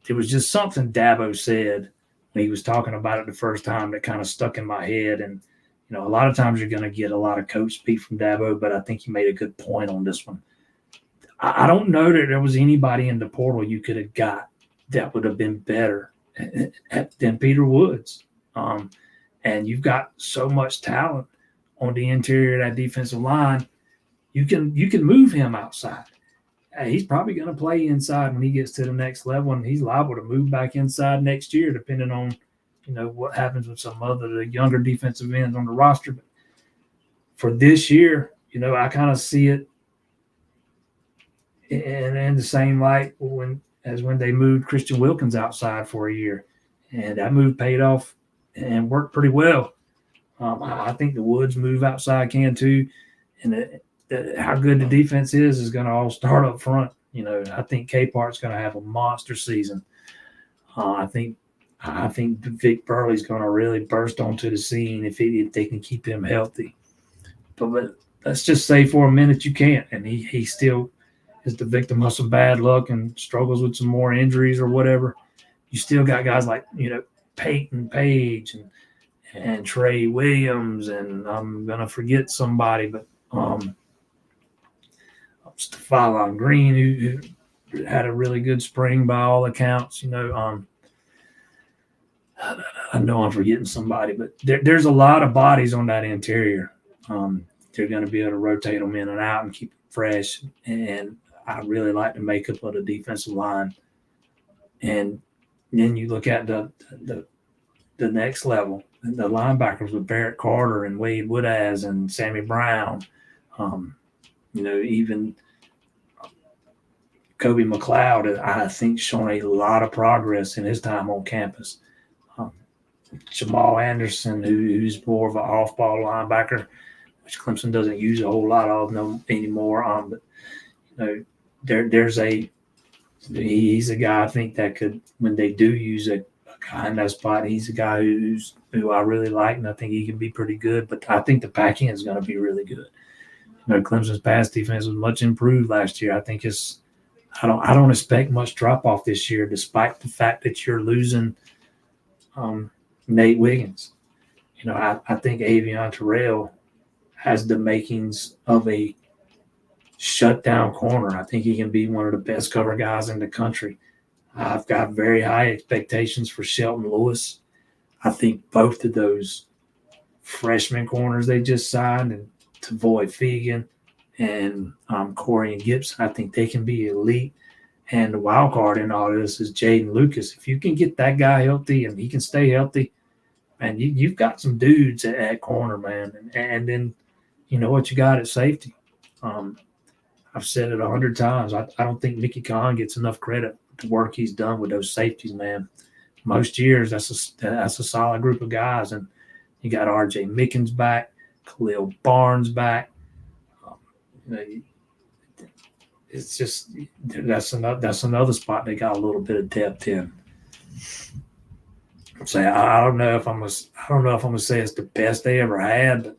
There was just something Dabo said when he was talking about it the first time that kind of stuck in my head. And, a lot of times you're going to get a lot of coach speak from Dabo, but I think he made a good point on this one. I don't know that there was anybody in the portal you could have got that would have been better than Peter Woods. And you've got so much talent on the interior of that defensive line. You can move him outside. He's probably going to play inside when he gets to the next level, and he's liable to move back inside next year, depending on what happens with some other the younger defensive ends on the roster. But for this year, I kind of see it in the same light as when they moved Christian Wilkins outside for a year, and that move paid off and worked pretty well. I think the Woods move outside can too, and how good the defense is going to all start up front. I think K-Park's going to have a monster season. I think Vic Burley's going to really burst onto the scene if they can keep him healthy. But let's just say for a minute you can't, and he still is the victim of some bad luck and struggles with some more injuries or whatever. You still got guys like Peyton Page and Trey Williams, and I'm gonna forget somebody, but Stephon Green, who had a really good spring by all accounts. I know I'm forgetting somebody, but there's a lot of bodies on that interior. They're going to be able to rotate them in and out and keep them fresh. And I really like the makeup of the defensive line. And then you look at the next level, the linebackers with Barrett Carter and Wade Woodaz and Sammy Brown. Even Kobe McLeod, I think, shown a lot of progress in his time on campus. Jamal Anderson, who's more of an off-ball linebacker, which Clemson doesn't use a whole lot of anymore. But he's a guy I think that could, when they do use a guy in that spot, he's a guy who I really like, and I think he can be pretty good. But I think the back end is going to be really good. Clemson's pass defense was much improved last year. I think I don't expect much drop off this year, despite the fact that you're losing Nate Wiggins. I think Avion Terrell has the makings of a shutdown corner. I think he can be one of the best cover guys in the country. I've got very high expectations for Shelton Lewis. I think both of those freshman corners they just signed, and Tavoy Fegan and Corey and Gibson, I think they can be elite. And the wild card in all this is Jaden Lucas. If you can get that guy healthy and he can stay healthy, man, you've got some dudes at corner, man. And then you know what you got at safety. I've said it 100 times. I don't think Mickey Conn gets enough credit for the work he's done with those safeties, man. Most years, that's a solid group of guys. And you got R.J. Mickens back, Khalil Barnes back. It's just that's another spot they got a little bit of depth in. So I don't know if I'm gonna say it's the best they ever had, but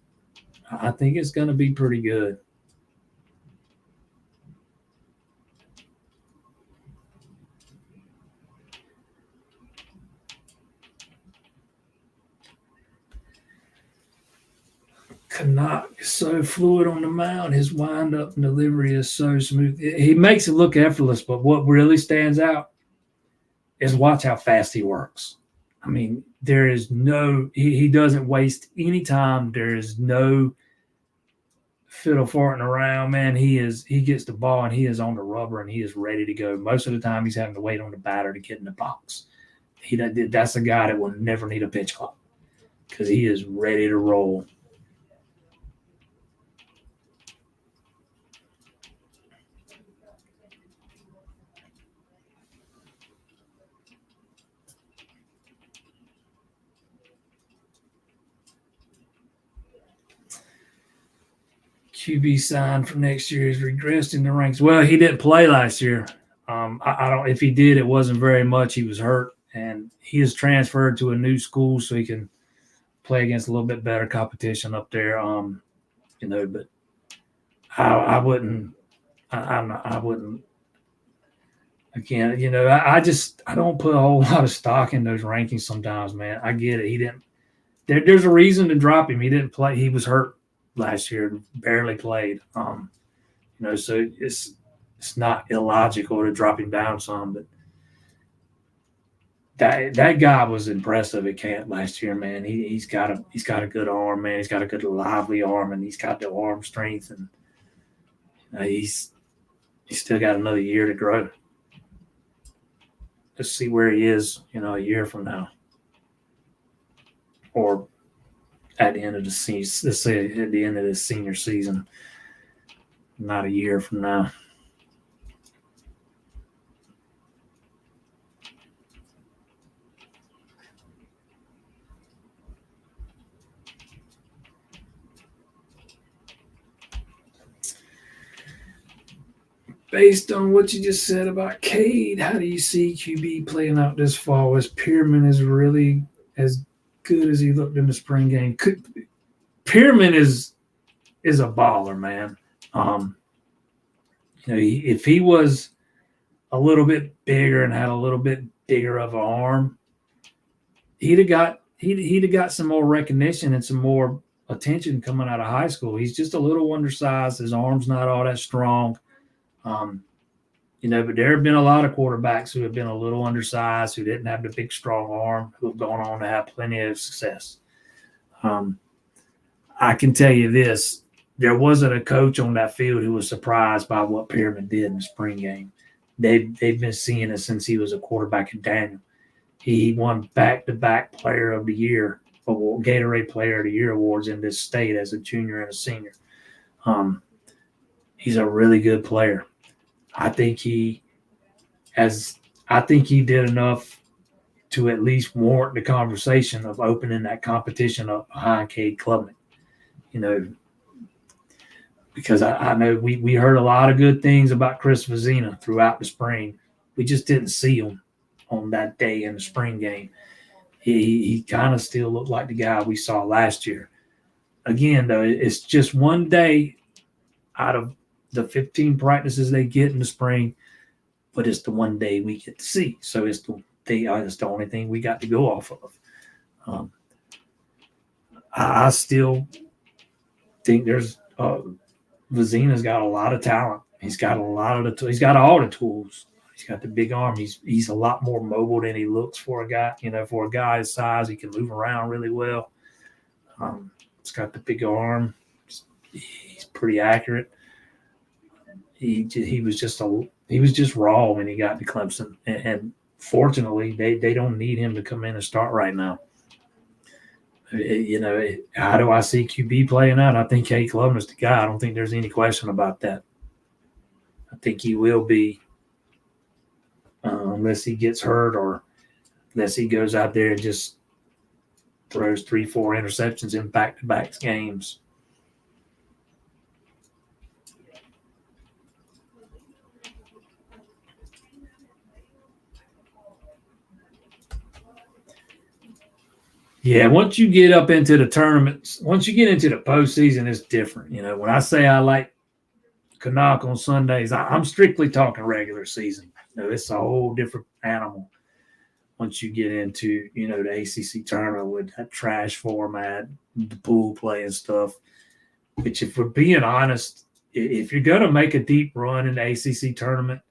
I think it's gonna be pretty good. Canuck is so fluid on the mound. His wind-up and delivery is so smooth. He makes it look effortless, but what really stands out is watch how fast he works. I mean, there is he doesn't waste any time. There is no fiddle farting around, man. He gets the ball and he is on the rubber and he is ready to go. Most of the time he's having to wait on the batter to get in the box. That's a guy that will never need a pitch clock because he is ready to roll. QB signed for next year. He's regressed in the ranks. Well, he didn't play last year. I don't. If he did, it wasn't very much. He was hurt, and he is transferred to a new school so he can play against a little bit better competition up there. But I wouldn't I wouldn't. Again, I don't put a whole lot of stock in those rankings sometimes, man. I get it. He didn't. There's a reason to drop him. He didn't play. He was hurt last year, barely played. So it's not illogical to drop him down some, but that guy was impressive at camp last year, man. He's got a good arm, man. He's got a good lively arm, and he's got the arm strength, and he's still got another year to grow. Let's see where he is, a year from now, or at the end of the season. Let's say at the end of the senior season, not a year from now. Based on what you just said about Cade, how do you see QB playing out this fall? Is Pearman is really as good as he looked in the spring game? Pearman is a baller, man. If he was a little bit bigger and had a little bit bigger of an arm, he'd have got some more recognition and some more attention coming out of high school. He's just a little undersized. His arm's not all that strong. But there have been a lot of quarterbacks who have been a little undersized, who didn't have the big, strong arm, who have gone on to have plenty of success. I can tell you this. There wasn't a coach on that field who was surprised by what Pearman did in the spring game. They've been seeing it since he was a quarterback at Daniel. He won back-to-back Player of the Year, or Gatorade Player of the Year awards in this state as a junior and a senior. He's a really good player. I think he did enough to at least warrant the conversation of opening that competition up behind Cade Klubnik. Because I know we heard a lot of good things about Chris Vezina throughout the spring. We just didn't see him on that day in the spring game. He kind of still looked like the guy we saw last year. Again, though, it's just one day out of the 15 practices they get in the spring, but it's the one day we get to see. So it's the only thing we got to go off of. I still think there's Vezina's got a lot of talent. He's got he's got all the tools. He's got the big arm. He's a lot more mobile than he looks for a guy. For a guy his size, he can move around really well. He's got the big arm. He's pretty accurate. He was just raw when he got to Clemson, and fortunately, they don't need him to come in and start right now. How do I see QB playing out? I think Cade Klubnik's the guy. I don't think there's any question about that. I think he will be, unless he gets hurt or unless he goes out there and just throws 3-4 interceptions in back-to-back games. Yeah, once you get up into the tournaments, once you get into the postseason, it's different. When I say I like Canuck on Sundays, I'm strictly talking regular season. It's a whole different animal once you get into, the ACC tournament with that trash format, the pool play and stuff. Which, if we're being honest, if you're going to make a deep run in the ACC tournament,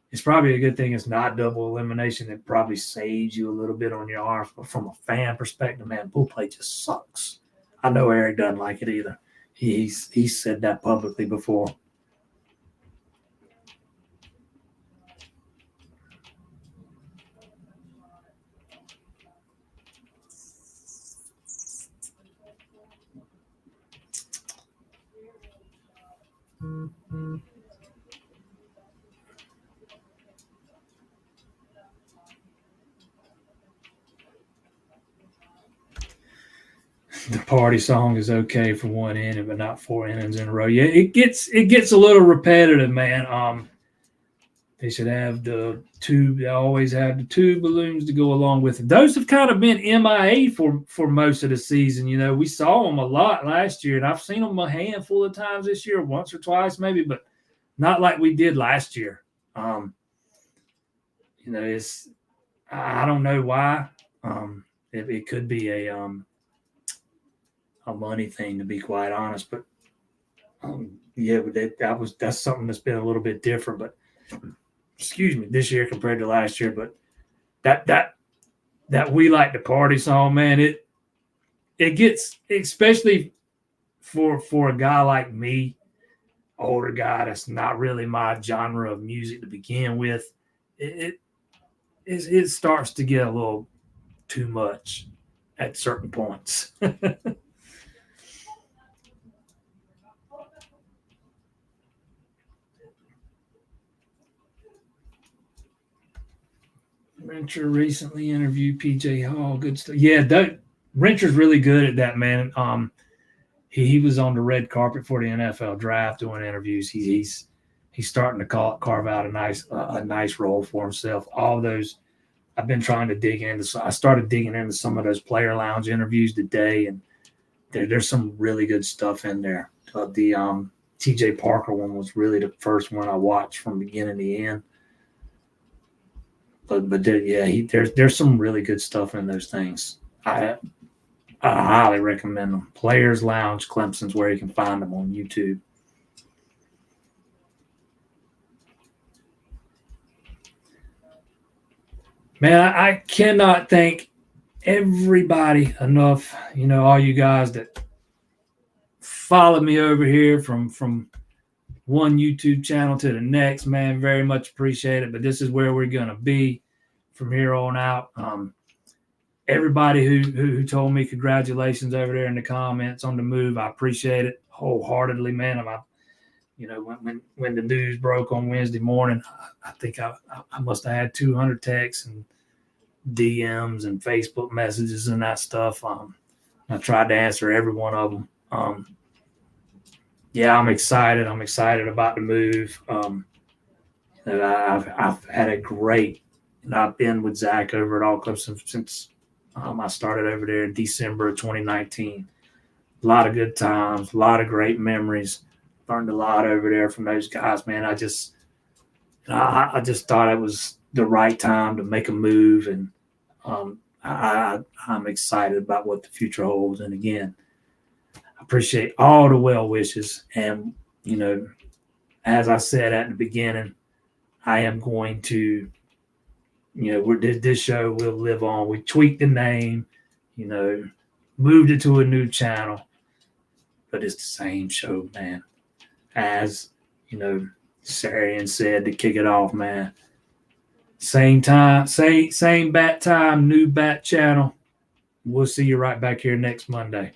it's probably a good thing it's not double elimination. It probably saves you a little bit on your arms. But from a fan perspective, man, pool play just sucks. I know Eric doesn't like it either. He's said that publicly before. The party song is okay for one inning, but not 4 innings in a row. Yeah, it gets a little repetitive, man. They should have the two. They always have the 2 balloons to go along with it. Those have kind of been MIA for most of the season. We saw them a lot last year, and I've seen them a handful of times this year, once or twice maybe. But not like we did last year. It's I don't know why. It could be a money thing, to be quite honest, but yeah, but that's something that's been a little bit different. But excuse me, this year compared to last year. But that "We Like to Party" song, man, it gets, especially for a guy like me, older guy that's not really my genre of music to begin with. It starts to get a little too much at certain points. Rencher recently interviewed PJ Hall. Good stuff. Yeah, Rencher's really good at that, man. He was on the red carpet for the NFL draft doing interviews. He's starting to carve out a nice role for himself. All those I've been trying to dig into. So I started digging into some of those player lounge interviews today, and there's some really good stuff in there. The TJ Parker one was really the first one I watched from beginning to end. But there's some really good stuff in those things. I highly recommend them. Players Lounge Clemson's where you can find them on YouTube. Man, I cannot thank everybody enough. All you guys that follow me over here from one YouTube channel to the next, man, very much appreciate it. But this is where we're going to be from here on out. Everybody who told me congratulations over there in the comments on the move, I appreciate it wholeheartedly, man. When the news broke on Wednesday morning, I think I must have had 200 texts and DMs and Facebook messages and that stuff. I tried to answer every one of them. Yeah, I'm excited. I'm excited about the move. I've had a great, I've been with Zach over at All Clemson since I started over there in December of 2019. A lot of good times, a lot of great memories. Learned a lot over there from those guys, man. I just thought it was the right time to make a move, and I'm excited about what the future holds. And again, I appreciate all the well wishes. And as I said at the beginning, I am going to, this show will live on. We tweaked the name, moved it to a new channel, but it's the same show, man. As Sarian said to kick it off, man. Same time, same bat time, new bat channel. We'll see you right back here next Monday.